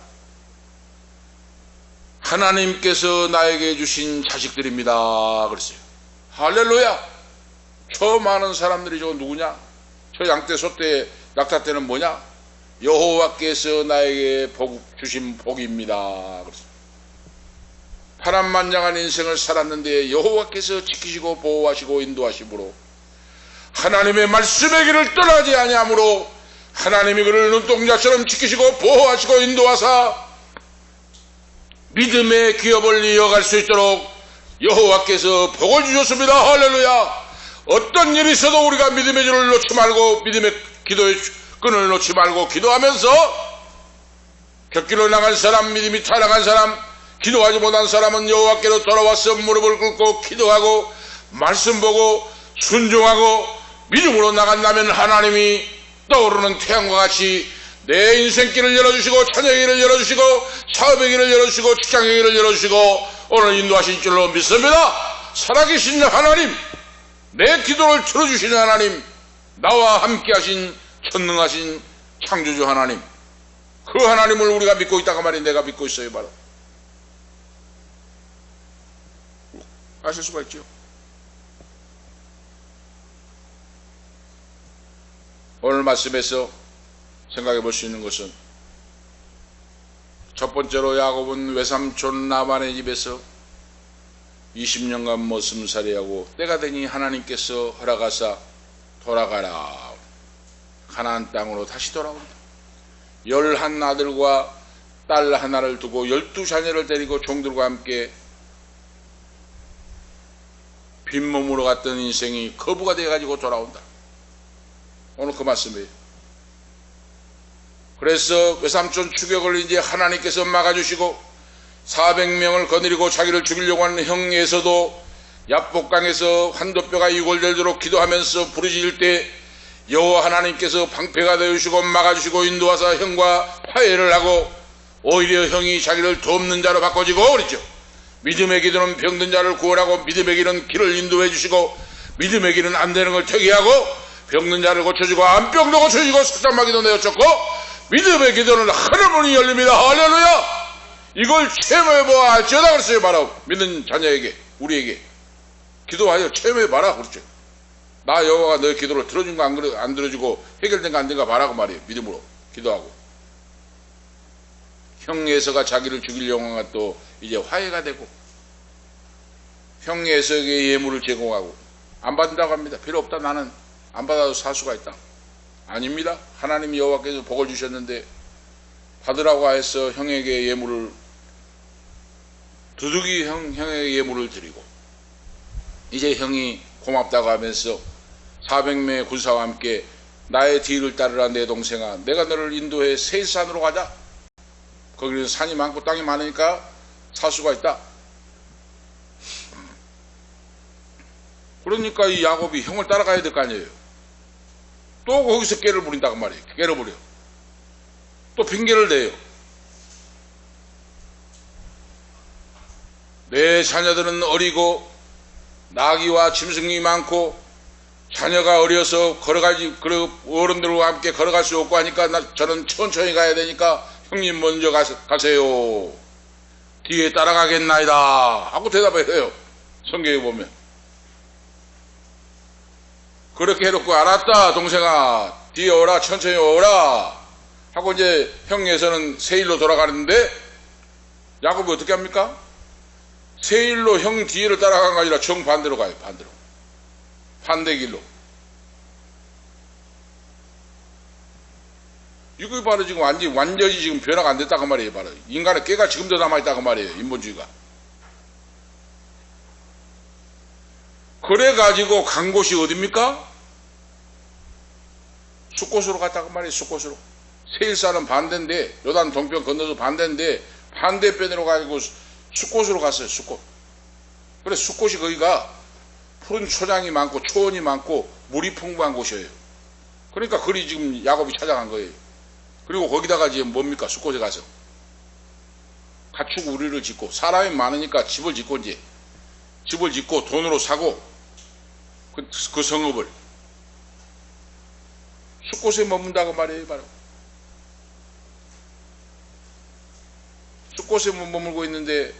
하나님께서 나에게 주신 자식들입니다 그랬어요. 할렐루야. 저 많은 사람들이 저거 누구냐. 저 양떼 소떼 낙타떼는 뭐냐. 여호와께서 나에게 주신 복입니다 그랬어요. 파란만장한 인생을 살았는데 여호와께서 지키시고 보호하시고 인도하시므로 하나님의 말씀의 길을 떠나지 아니하므로 하나님이 그를 눈동자처럼 지키시고 보호하시고 인도하사 믿음의 기업을 이어갈 수 있도록 여호와께서 복을 주셨습니다. 할렐루야. 어떤 일이 있어도 우리가 믿음의 줄을 놓지 말고 믿음의 기도의 끈을 놓지 말고 기도하면서 곁길로 나간 사람, 믿음이 타락한 사람, 기도하지 못한 사람은 여호와께로 돌아와서 무릎을 꿇고 기도하고 말씀 보고 순종하고 믿음으로 나간다면 하나님이 떠오르는 태양과 같이 내 인생길을 열어주시고 자녀의 길을 열어주시고 사업의 길을 열어주시고 직장의 길을 열어주시고 오늘 인도하신 줄로 믿습니다. 살아계신 하나님, 내 기도를 들어주시는 하나님, 나와 함께 하신 전능하신 창조주 하나님, 그 하나님을 우리가 믿고 있다가 말이야. 내가 믿고 있어요. 바로 아실 수가 있죠. 오늘 말씀에서 생각해 볼 수 있는 것은 첫 번째로 야곱은 외삼촌 라반의 집에서 20년간 머슴살이하고 때가 되니 하나님께서 허락하사 돌아가라, 가나안 땅으로 다시 돌아온다. 11 아들과 딸 하나를 두고 12자녀를 데리고 종들과 함께 빈몸으로 갔던 인생이 거부가 되어가지고 돌아온다. 오늘 그 말씀이에요. 그래서 외삼촌 추격을 이제 하나님께서 막아주시고 400명을 거느리고 자기를 죽이려고 하는 형에서도 야복강에서 환도뼈가 이골되도록 기도하면서 부르짖을 때 여호와 하나님께서 방패가 되어주시고 막아주시고 인도하사 형과 화해를 하고 오히려 형이 자기를 돕는 자로 바꿔지고 그랬죠. 믿음의 기도는 병든 자를 구원하고 믿음의 길은 길을 인도해 주시고 믿음의 길은 안 되는 걸 퇴기하고 병든 자를 고쳐주고 암병도 고쳐주고 석장마귀도 내어쫓고 믿음의 기도는 하늘문이 열립니다. 할렐루야. 이걸 체험해보아 알지어다 그랬어요. 바로 믿는 자녀에게, 우리에게 기도하여 체험해봐라 그랬죠. 나 여호와가 너의 기도를 들어준 거 안 들어주고 해결된 거 안 된 거 봐라고 말이에요. 믿음으로 기도하고 형에서가 자기를 죽이려고 한 것도 이제 화해가 되고 형에서에게 예물을 제공하고 안 받는다고 합니다. 필요 없다. 나는 안 받아도 살 수가 있다. 아닙니다. 하나님 여호와께서 복을 주셨는데 받으라고 해서 형에게 예물을 두둑이 형에게 예물을 드리고 이제 형이 고맙다고 하면서 400명의 군사와 함께 나의 뒤를 따르라 내 동생아, 내가 너를 인도해 세산으로 가자. 거기는 산이 많고 땅이 많으니까 살 수가 있다. 그러니까 이 야곱이 형을 따라가야 될 거 아니에요. 또 거기서 깨를 부린다고 말이에요. 깨를 부려. 또 핑계를 대요. 내 자녀들은 어리고 나귀와 짐승이 많고 자녀가 어려서 걸어가지, 어른들과 함께 걸어갈 수 없고 하니까 저는 천천히 가야 되니까 형님 먼저 가세요. 뒤에 따라가겠나이다 하고 대답을 해요. 성경에 보면 그렇게 해놓고 알았다 동생아 뒤에 오라 천천히 오라 하고 이제 형에서는 세일로 돌아가는데 야곱이 어떻게 합니까? 세일로 형 뒤를 따라간 거 아니라 정반대로 가요. 반대로 반대길로. 이거 바로 지금 완전히 지금 변화가 안 됐다고 말이에요. 바로 인간의 깨가 지금도 남아있다고 말이에요. 인본주의가. 그래가지고 간 곳이 어딥니까? 숫곳으로 갔다고 말이에요. 숫곳으로. 세일사는 반대인데 요단 동편 건너서 반대인데 반대편으로 가지고 숫곳으로 갔어요. 숫곳. 그래 숫곳이 거기가 푸른 초장이 많고 초원이 많고 물이 풍부한 곳이에요. 그러니까 그리 지금 야곱이 찾아간 거예요. 그리고 거기다가 지금 뭡니까? 숫곳에 가서 가축 우리를 짓고 사람이 많으니까 집을 짓고 이제 집을 짓고 돈으로 사고 그 성읍을 숫곳에 머문다고 말이에요. 바로 숫곳에 머물고 있는데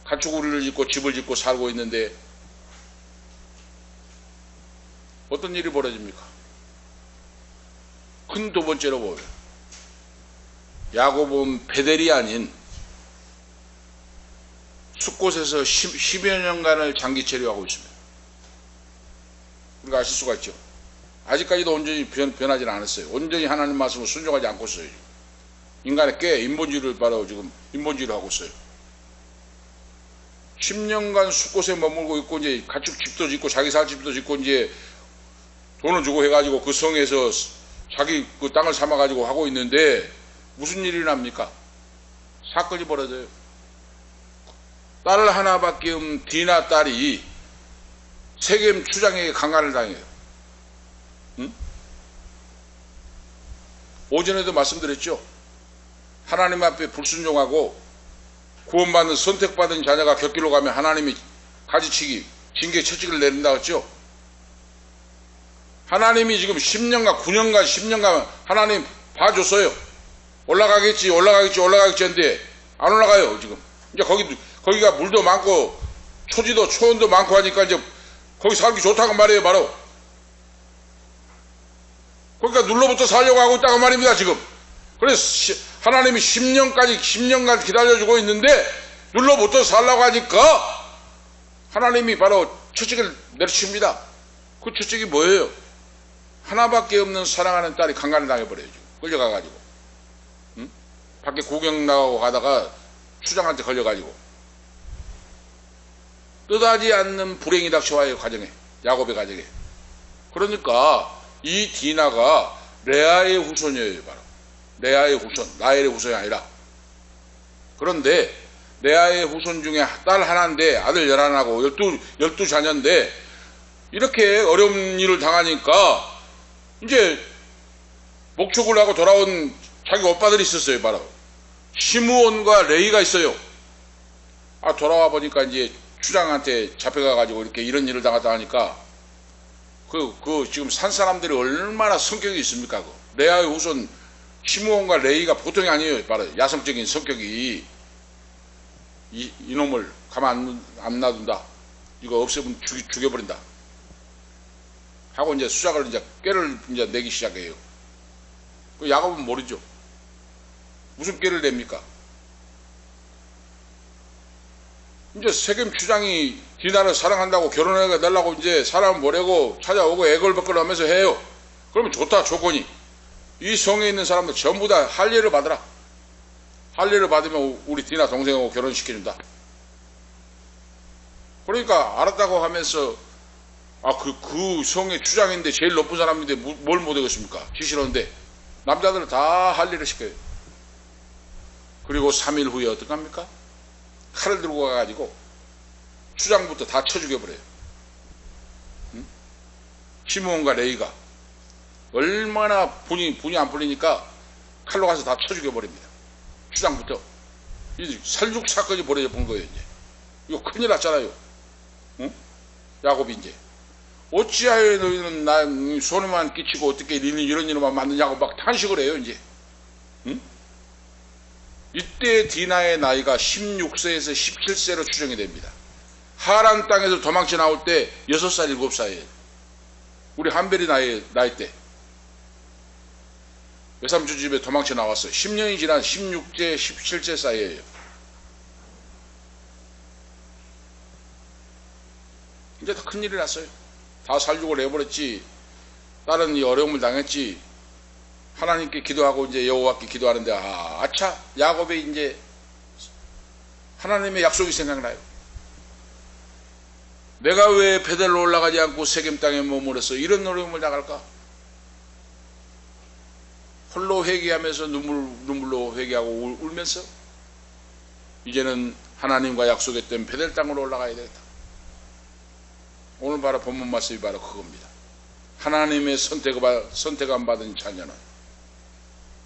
가축 우리를 짓고 집을 짓고 살고 있는데 어떤 일이 벌어집니까? 큰 두 번째로 보면 야곱은 베델이 아닌 숫곳에서 10여 년간을 장기 체류하고 있습니다. 우리가 아실 수가 있죠. 아직까지도 온전히 변하지 않았어요. 온전히 하나님 말씀을 순종하지 않고 있어요. 인간의 깨, 인본주의를 바로 지금 인본주의를 하고 있어요. 10년간 숫곳에 머물고 있고 이제 가축 집도 짓고 자기 살 집도 짓고 이제 돈을 주고 해가지고 그 성에서 자기 그 땅을 삼아가지고 하고 있는데 무슨 일이 납니까? 사건이 벌어져요. 딸 하나밖에 없는 디나 딸이 세겜 추장에게 강간을 당해요. 응? 오전에도 말씀드렸죠. 하나님 앞에 불순종하고 구원받는 선택받은 자녀가 곁길로 가면 하나님이 가지치기, 징계 처치를 내린다고 했죠. 하나님이 지금 10년간 10년간 하나님 봐줬어요. 올라가겠지 했는데 안 올라가요. 지금 이제 거기가 물도 많고 초원도 많고 하니까 이제 거기 살기 좋다고 말이에요. 바로 그러니까 눌러붙어 살려고 하고 있다고 말입니다. 지금. 그래서 하나님이 10년간 기다려주고 있는데 눌러붙어 살라고 하니까 하나님이 바로 추측을 내려칩니다. 그 추측이 뭐예요? 하나밖에 없는 사랑하는 딸이 강간을 당해버려요. 끌려가가지고. 응? 밖에 구경 나가고 가다가 추장한테 걸려가지고. 뜻하지 않는 불행이 닥쳐와요. 가정에. 야곱의 가정에. 그러니까 이 디나가 레아의 후손이에요. 바로. 레아의 후손. 라헬의 후손이 아니라. 그런데 레아의 후손 중에 딸 하나인데 아들 11하고 12 자녀인데 이렇게 어려운 일을 당하니까 이제 목축을 하고 돌아온 자기 오빠들이 있었어요. 바로 시므온과 레이가 있어요. 돌아와 보니까 이제 추장한테 잡혀가가지고 이렇게 이런 일을 당했다 하니까 지금 산 사람들이 얼마나 성격이 있습니까? 레아의 후손 시므온과 레이가 보통이 아니에요. 바로 야성적인 성격이. 이놈을 가만 안 놔둔다. 이거 없애면 죽여버린다. 하고 이제 수작을 이제 꾀를 이제 내기 시작해요. 야곱은 모르죠. 무슨 꾀를 냅니까? 이제 세겜 추장이 디나를 사랑한다고 결혼해 달라고 이제 사람 보내고 찾아오고 애걸복걸하면서 해요. 그러면 좋다. 조건이 이 성에 있는 사람들 전부 다 할례를 받으라. 할례를 받으면 우리 디나 동생하고 결혼시켜준다. 그러니까 알았다고 하면서 그 성의 추장인데 제일 높은 사람인데 뭘 못하겠습니까? 지시는데 남자들은 다 할례를 시켜요. 그리고 3일 후에 어떡합니까? 칼을 들고 가가지고 추장부터 다 쳐 죽여버려요. 응? 시므온과 레이가 얼마나 분이 안 풀리니까 칼로 가서 다 쳐 죽여버립니다. 추장부터. 살육 사건이 벌어져 본 거예요. 이제 이거 큰일 났잖아요. 응? 야곱이 이제 어찌하여 너희는 나 손해만 끼치고 어떻게 니는 이런 일만 만드냐고 막 탄식을 해요. 이제 응? 이때 디나의 나이가 16세에서 17세로 추정이 됩니다. 하란 땅에서 도망쳐 나올 때 6살 7살이에요. 우리 한별이 나이 때 외삼촌 집에 도망쳐 나왔어요. 10년이 지난 16세 17세 사이에요. 이제 다 큰일이 났어요. 다 살육을 해버렸지. 딸은 이 어려움을 당했지. 하나님께 기도하고 이제 여호와께 기도하는데 아차 야곱의 이제 하나님의 약속이 생각나요. 내가 왜 베델로 올라가지 않고 세겜 땅에 머물러서 이런 어려움을 당할까? 홀로 회개하면서 눈물로 회개하고 울면서 이제는 하나님과 약속했던 베델 땅으로 올라가야 되겠다. 오늘 바로 본문 말씀이 바로 그겁니다. 하나님의 선택안 받은 자녀는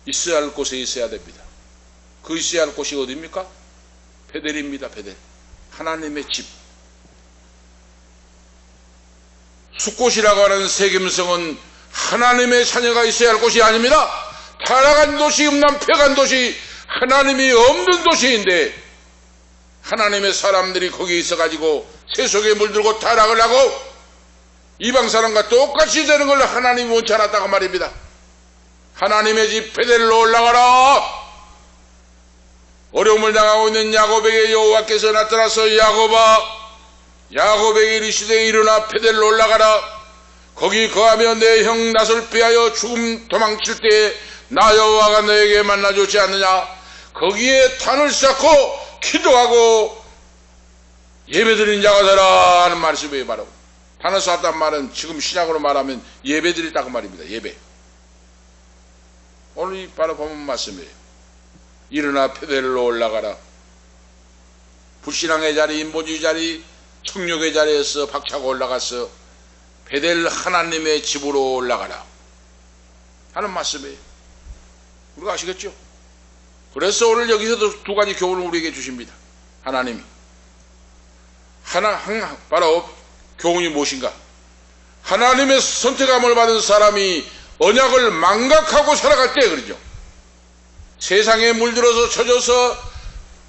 있어야 할 곳에 있어야 됩니다. 그 있어야 할 곳이 어디입니까? 베델입니다. 베델. 하나님의 집. 숫곳이라고 하는 세겜성은 하나님의 자녀가 있어야 할 곳이 아닙니다. 타락한 도시, 음란패간 도시, 하나님이 없는 도시인데 하나님의 사람들이 거기 있어가지고 세속에 물들고 타락을 하고 이방 사람과 똑같이 되는 걸 하나님이 원치 않았다고 말입니다. 하나님의 집 베델로 올라가라. 어려움을 당하고 있는 야곱에게 여호와께서 나타나서 야곱에게 이르시되 일어나 베델로 올라가라. 거기 거하며 내 형 낫을 피하여 죽음 도망칠 때에 나 여호와가 너에게 만나주지 않느냐. 거기에 단을 쌓고 기도하고 예배드린 자가 되라 하는 말씀이에요. 바로 단을 쌓았단 말은 지금 신약으로 말하면 예배드렸다고 말입니다. 예배. 오늘 바로 보면 말씀이에요. 일어나 베델로 올라가라. 불신앙의 자리, 인본주의 자리, 청욕의 자리에서 박차고 올라가서 베델 하나님의 집으로 올라가라 하는 말씀이에요. 우리가 아시겠죠? 그래서 오늘 여기서도 두 가지 교훈을 우리에게 주십니다. 하나님이 바로 교훈이 무엇인가? 하나님의 선택함을 받은 사람이 언약을 망각하고 살아갈 때 그러죠. 세상에 물들어서 젖어서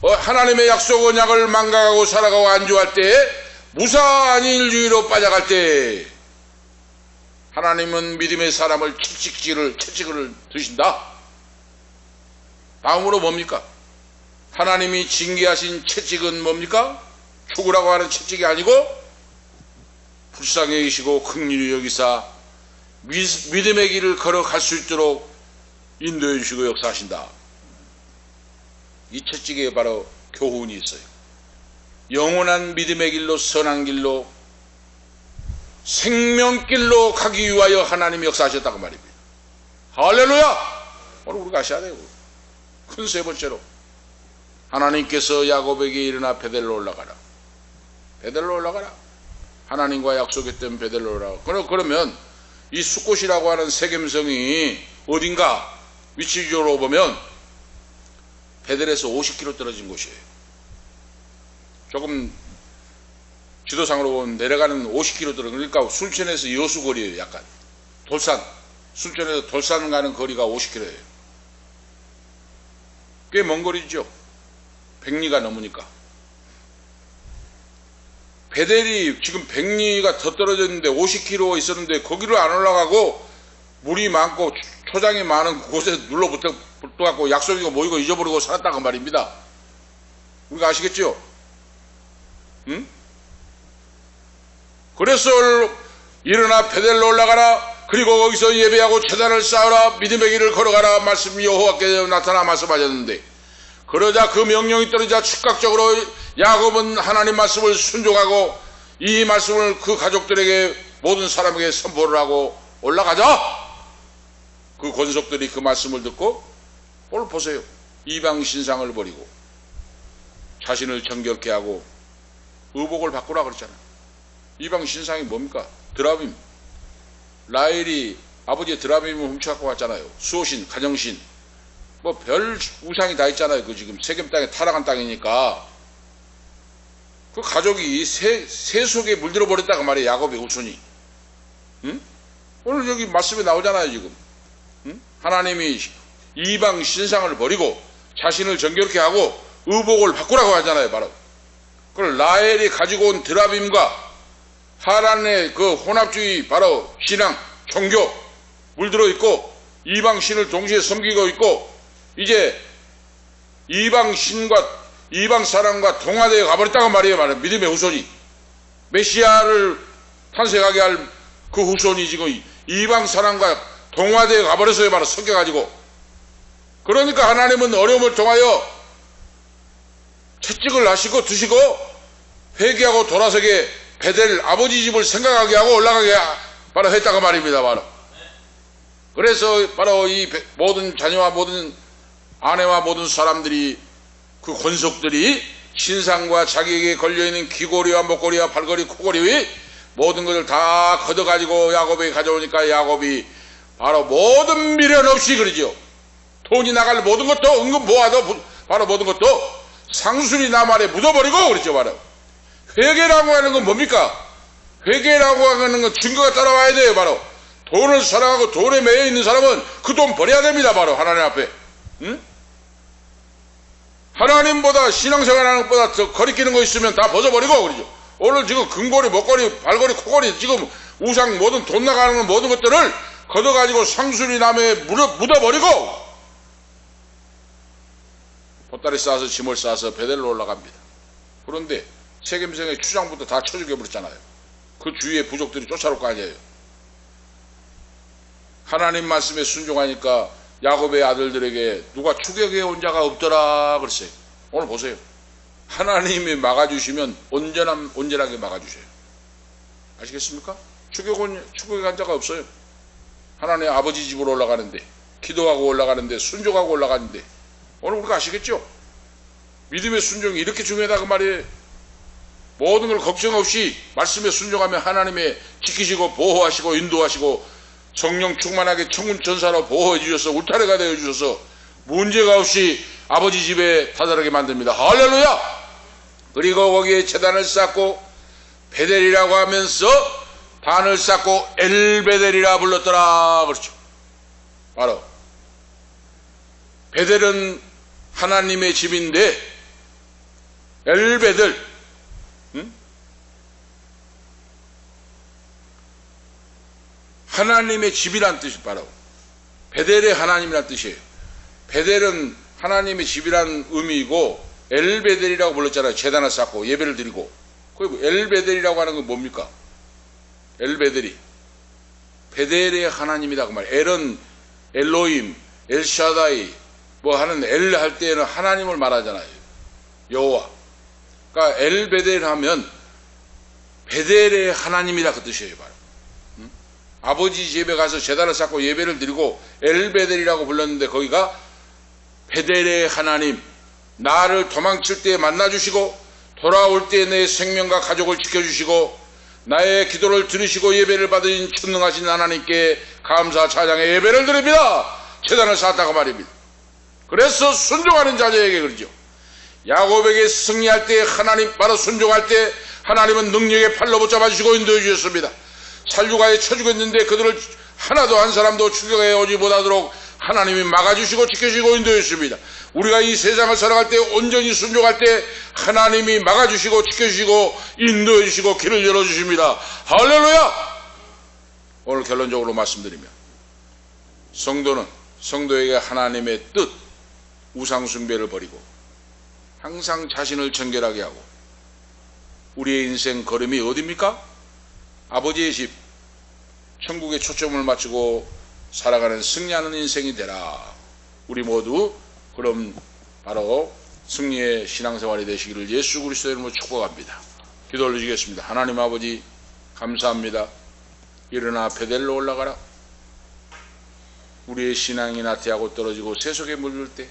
하나님의 약속 언약을 망각하고 살아가고 안주할 때, 무사한 인주의로 빠져갈 때 하나님은 믿음의 사람을 채찍을 드신다. 다음으로 뭡니까? 하나님이 징계하신 채찍은 뭡니까? 죽으라고 하는 채찍이 아니고 불쌍히 여기시고 긍휼히 여기사 믿음의 길을 걸어갈 수 있도록 인도해 주시고 역사하신다. 이 채찍에 바로 교훈이 있어요. 영원한 믿음의 길로, 선한 길로, 생명길로 가기 위하여 하나님이 역사하셨다고 말입니다. 할렐루야! 오늘 우리가 아셔야 돼요. 큰 세 번째로 하나님께서 야곱에게 일어나 베델로 올라가라. 베델로 올라가라. 하나님과 약속했던 베델로 올라가라. 그러면 이 숫곳이라고 하는 세겜성이 어딘가 위치적으로 보면 베델에서 50km 떨어진 곳이에요. 조금 지도상으로 보면 내려가는 50km 떨어진, 그러니까 순천에서 여수거리예요. 약간 돌산, 순천에서 돌산 가는 거리가 50km예요. 꽤 먼 거리죠. 백리가 넘으니까. 베델이 지금 백리가 더 떨어졌는데 50km 있었는데 거기를 안 올라가고 물이 많고 초장이 많은 곳에 눌러붙어갖고 약속이고 모이고 잊어버리고 살았다고 말입니다. 우리가 아시겠죠? 응? 그래서 일어나 베델로 올라가라. 그리고 거기서 예배하고 제단을 쌓으라. 믿음의 길을 걸어가라. 말씀이 여호와께서 나타나 말씀하셨는데, 그러자 그 명령이 떨어지자 즉각적으로 야곱은 하나님 말씀을 순종하고 이 말씀을 그 가족들에게, 모든 사람에게 선포를 하고 올라가자. 그 권속들이 그 말씀을 듣고, 오늘 보세요. 이방 신상을 버리고 자신을 정결케 하고 의복을 바꾸라 그랬잖아요. 이방 신상이 뭡니까? 드라빔. 라헬이 아버지의 드라빔을 훔쳐갖고 왔잖아요. 수호신, 가정신, 뭐 별 우상이 다 있잖아요. 그 지금 세겜 땅에 타락한 땅이니까 그 가족이 새 속에 물들어 버렸다고 말이에요. 야곱의 후손이. 응? 오늘 여기 말씀에 나오잖아요. 지금 응? 하나님이 이방 신상을 버리고 자신을 정결케 하고 의복을 바꾸라고 하잖아요. 바로 그걸 라헬이 가지고 온 드라빔과 하란의 그 혼합주의, 바로 신앙, 종교 물들어 있고 이방 신을 동시에 섬기고 있고, 이제 이방 신과 이방 사람과 동화되어 가버렸다고 말이에요. 말은 믿음의 후손이, 메시아를 탄생하게 할 그 후손이 지금 이방 사람과 동화되어 가버렸어요. 바로 섞여가지고. 그러니까 하나님은 어려움을 통하여 채찍을 하시고 드시고 회개하고 돌아서게 베델 아버지 집을 생각하게 하고 올라가게 바로 했다고 말입니다. 바로. 그래서 바로 이 모든 자녀와 모든 아내와 모든 사람들이, 그 권속들이 신상과 자기에게 걸려있는 귀고리와 목걸이와 발걸이, 코걸이 모든 것을 다 걷어가지고 야곱에게 가져오니까 야곱이 바로 모든 미련 없이, 그러죠. 돈이 나갈 모든 것도 은근 모아도 바로 모든 것도 상술이 나말에 묻어버리고 그랬죠. 바로 회개라고 하는 건 뭡니까? 회개라고 하는 건 증거가 따라와야 돼요. 바로 돈을 사랑하고 돈에 매여 있는 사람은 그 돈 버려야 됩니다. 바로 하나님 앞에. 응? 하나님보다, 신앙생활하는 것보다 더 거리끼는 거 있으면 다 벗어버리고 그러죠. 오늘 지금 금고리, 목걸이, 발걸이, 코걸이, 지금 우상, 모든 돈 나가는 모든 것들을 걷어가지고 상술이 남에 묻어버리고 보따리 싸서 짐을 싸서 베델로 올라갑니다. 그런데 세겜성의 추장부터 다 쳐 죽여버렸잖아요. 그 주위에 부족들이 쫓아올 거 아니에요. 하나님 말씀에 순종하니까 야곱의 아들들에게 누가 추격해 온 자가 없더라 그랬어요. 오늘 보세요. 하나님이 막아주시면 온전하게 막아주셔요. 아시겠습니까? 추격해 간 자가 없어요. 하나님 아버지 집으로 올라가는데, 기도하고 올라가는데, 순종하고 올라가는데 오늘 우리가 아시겠죠? 믿음의 순종이 이렇게 중요하다 그 말이에요. 모든 걸 걱정 없이 말씀에 순종하면 하나님의 지키시고 보호하시고 인도하시고 성령 충만하게 천군 천사로 보호해 주셔서 울타리가 되어 주셔서 문제가 없이 아버지 집에 다다르게 만듭니다. 할렐루야! 그리고 거기에 제단을 쌓고 베델이라고 하면서 단을 쌓고 엘베델이라 불렀더라. 그렇죠. 바로 베델은 하나님의 집인데 엘베델, 하나님의 집이란 뜻이 바로 베델의 하나님이란 뜻이에요. 베델은 하나님의 집이란 의미이고 엘베델이라고 불렀잖아요. 제단을 쌓고 예배를 드리고. 그리고 엘베델이라고 하는 건 뭡니까? 엘베델이 베델의 하나님이다 그 말이에요. 엘은 엘로임, 엘샤다이 뭐 하는 엘 할 때는 하나님을 말하잖아요. 여호와. 그러니까 엘베델 하면 베델의 하나님이다 그 뜻이에요. 바로 아버지 집에 가서 제단을 쌓고 예배를 드리고 엘베델이라고 불렀는데 거기가 베델의 하나님, 나를 도망칠 때 만나주시고 돌아올 때 내 생명과 가족을 지켜주시고 나의 기도를 들으시고 예배를 받은 천능하신 하나님께 감사 찬양의 예배를 드립니다. 제단을 쌓았다고 말입니다. 그래서 순종하는 자들에게 그러죠. 야곱에게 승리할 때 하나님 바로 순종할 때 하나님은 능력의 팔로 붙잡아 주시고 인도해 주셨습니다. 살류가에 쳐죽었는데 그들을 하나도 한 사람도 추격해 오지 못하도록 하나님이 막아주시고 지켜주시고 인도해 주십니다. 우리가 이 세상을 살아갈 때 온전히 순종할 때 하나님이 막아주시고 지켜주시고 인도해 주시고 길을 열어주십니다. 할렐루야! 오늘 결론적으로 말씀드리면 성도는 성도에게 하나님의 뜻, 우상숭배를 버리고 항상 자신을 정결하게 하고 우리의 인생 걸음이 어디입니까? 아버지의 집, 천국에 초점을 맞추고 살아가는 승리하는 인생이 되라. 우리 모두 그럼 바로 승리의 신앙생활이 되시기를 예수 그리스도의 이름으로 축복합니다. 기도 올리시겠습니다. 하나님 아버지 감사합니다. 일어나 베델로 올라가라. 우리의 신앙이 나태하고 떨어지고 세속에 물들 때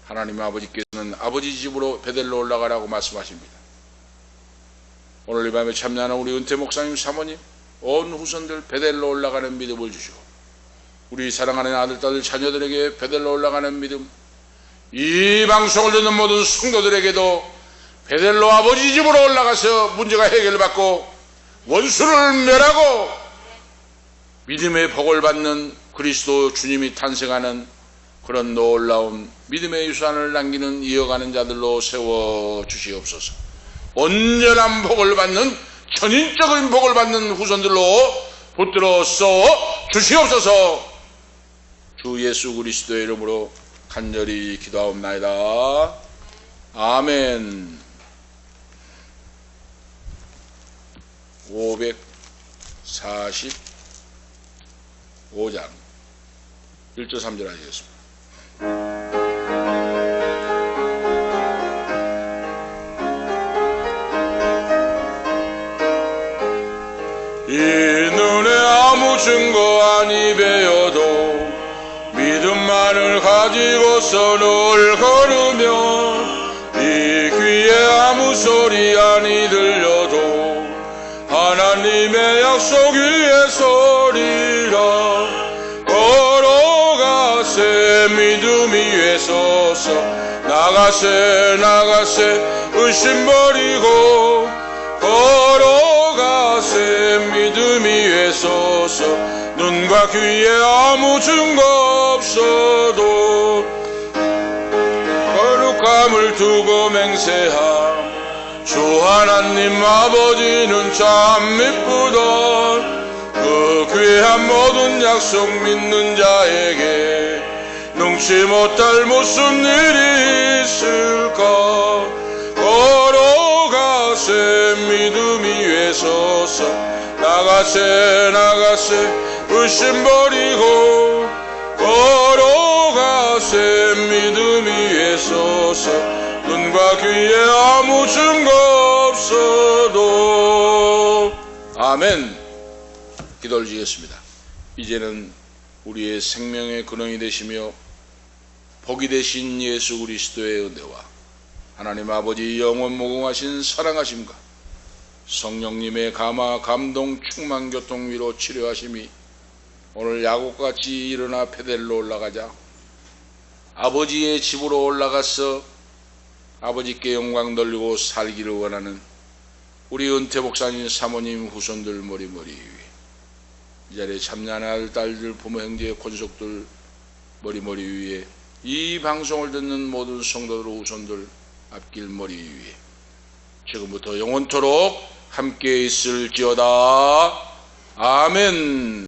하나님 아버지께서는 아버지 집으로 베델로 올라가라고 말씀하십니다. 오늘 이 밤에 참여하는 우리 은퇴 목사님 사모님 온 후손들 베델로 올라가는 믿음을 주시고 우리 사랑하는 아들 딸들 자녀들에게 베델로 올라가는 믿음, 이 방송을 듣는 모든 성도들에게도 베델로 아버지 집으로 올라가서 문제가 해결받고 원수를 멸하고 믿음의 복을 받는 그리스도 주님이 탄생하는 그런 놀라운 믿음의 유산을 남기는 이어가는 자들로 세워주시옵소서. 온전한 복을 받는 전인적인 복을 받는 후손들로 붙들어 써 주시옵소서. 주 예수 그리스도의 이름으로 간절히 기도하옵나이다. 아멘. 545장 1절 3절 하시겠습니다. 이 눈에 아무 증거 아니 배어도 믿음만을 가지고서 늘 걸으며 이 귀에 아무 소리 아니 들려도 하나님의 약속 위에 서리라. 걸어가세 믿음 위에 서서 나가세 나가세 의심 버리고 걸어가세 믿음 위에 서서 눈과 귀에 아무 증거 없어도 거룩함을 두고 맹세함. 주 하나님 아버지는 참 미쁘던 그 귀한 모든 약속 믿는 자에게 능치 못할 무슨 일이 있을까. 걸어가세 믿음 위에 서서 나가세 나가세 의심 버리고 걸어가세 믿음 위에 서서 눈과 귀에 아무 증거 없어도. 아멘. 기도를 드리겠습니다. 이제는 우리의 생명의 근원이 되시며 복이 되신 예수 그리스도의 은혜와 하나님 아버지 영원 무궁하신 사랑하심과 성령님의 감화 감동 충만 교통 위로 치료하심이 오늘 야곱같이 일어나 베델로 올라가자 아버지의 집으로 올라가서 아버지께 영광 돌리고 살기를 원하는 우리 은퇴 목사님 사모님 후손들 머리머리 위에 이 자리에 참여하는 아들 딸들 부모 형제 권속들 머리머리 위에 이 방송을 듣는 모든 성도들 후손들 앞길 머리 위에 지금부터 영원토록 함께 있을지어다. 아멘.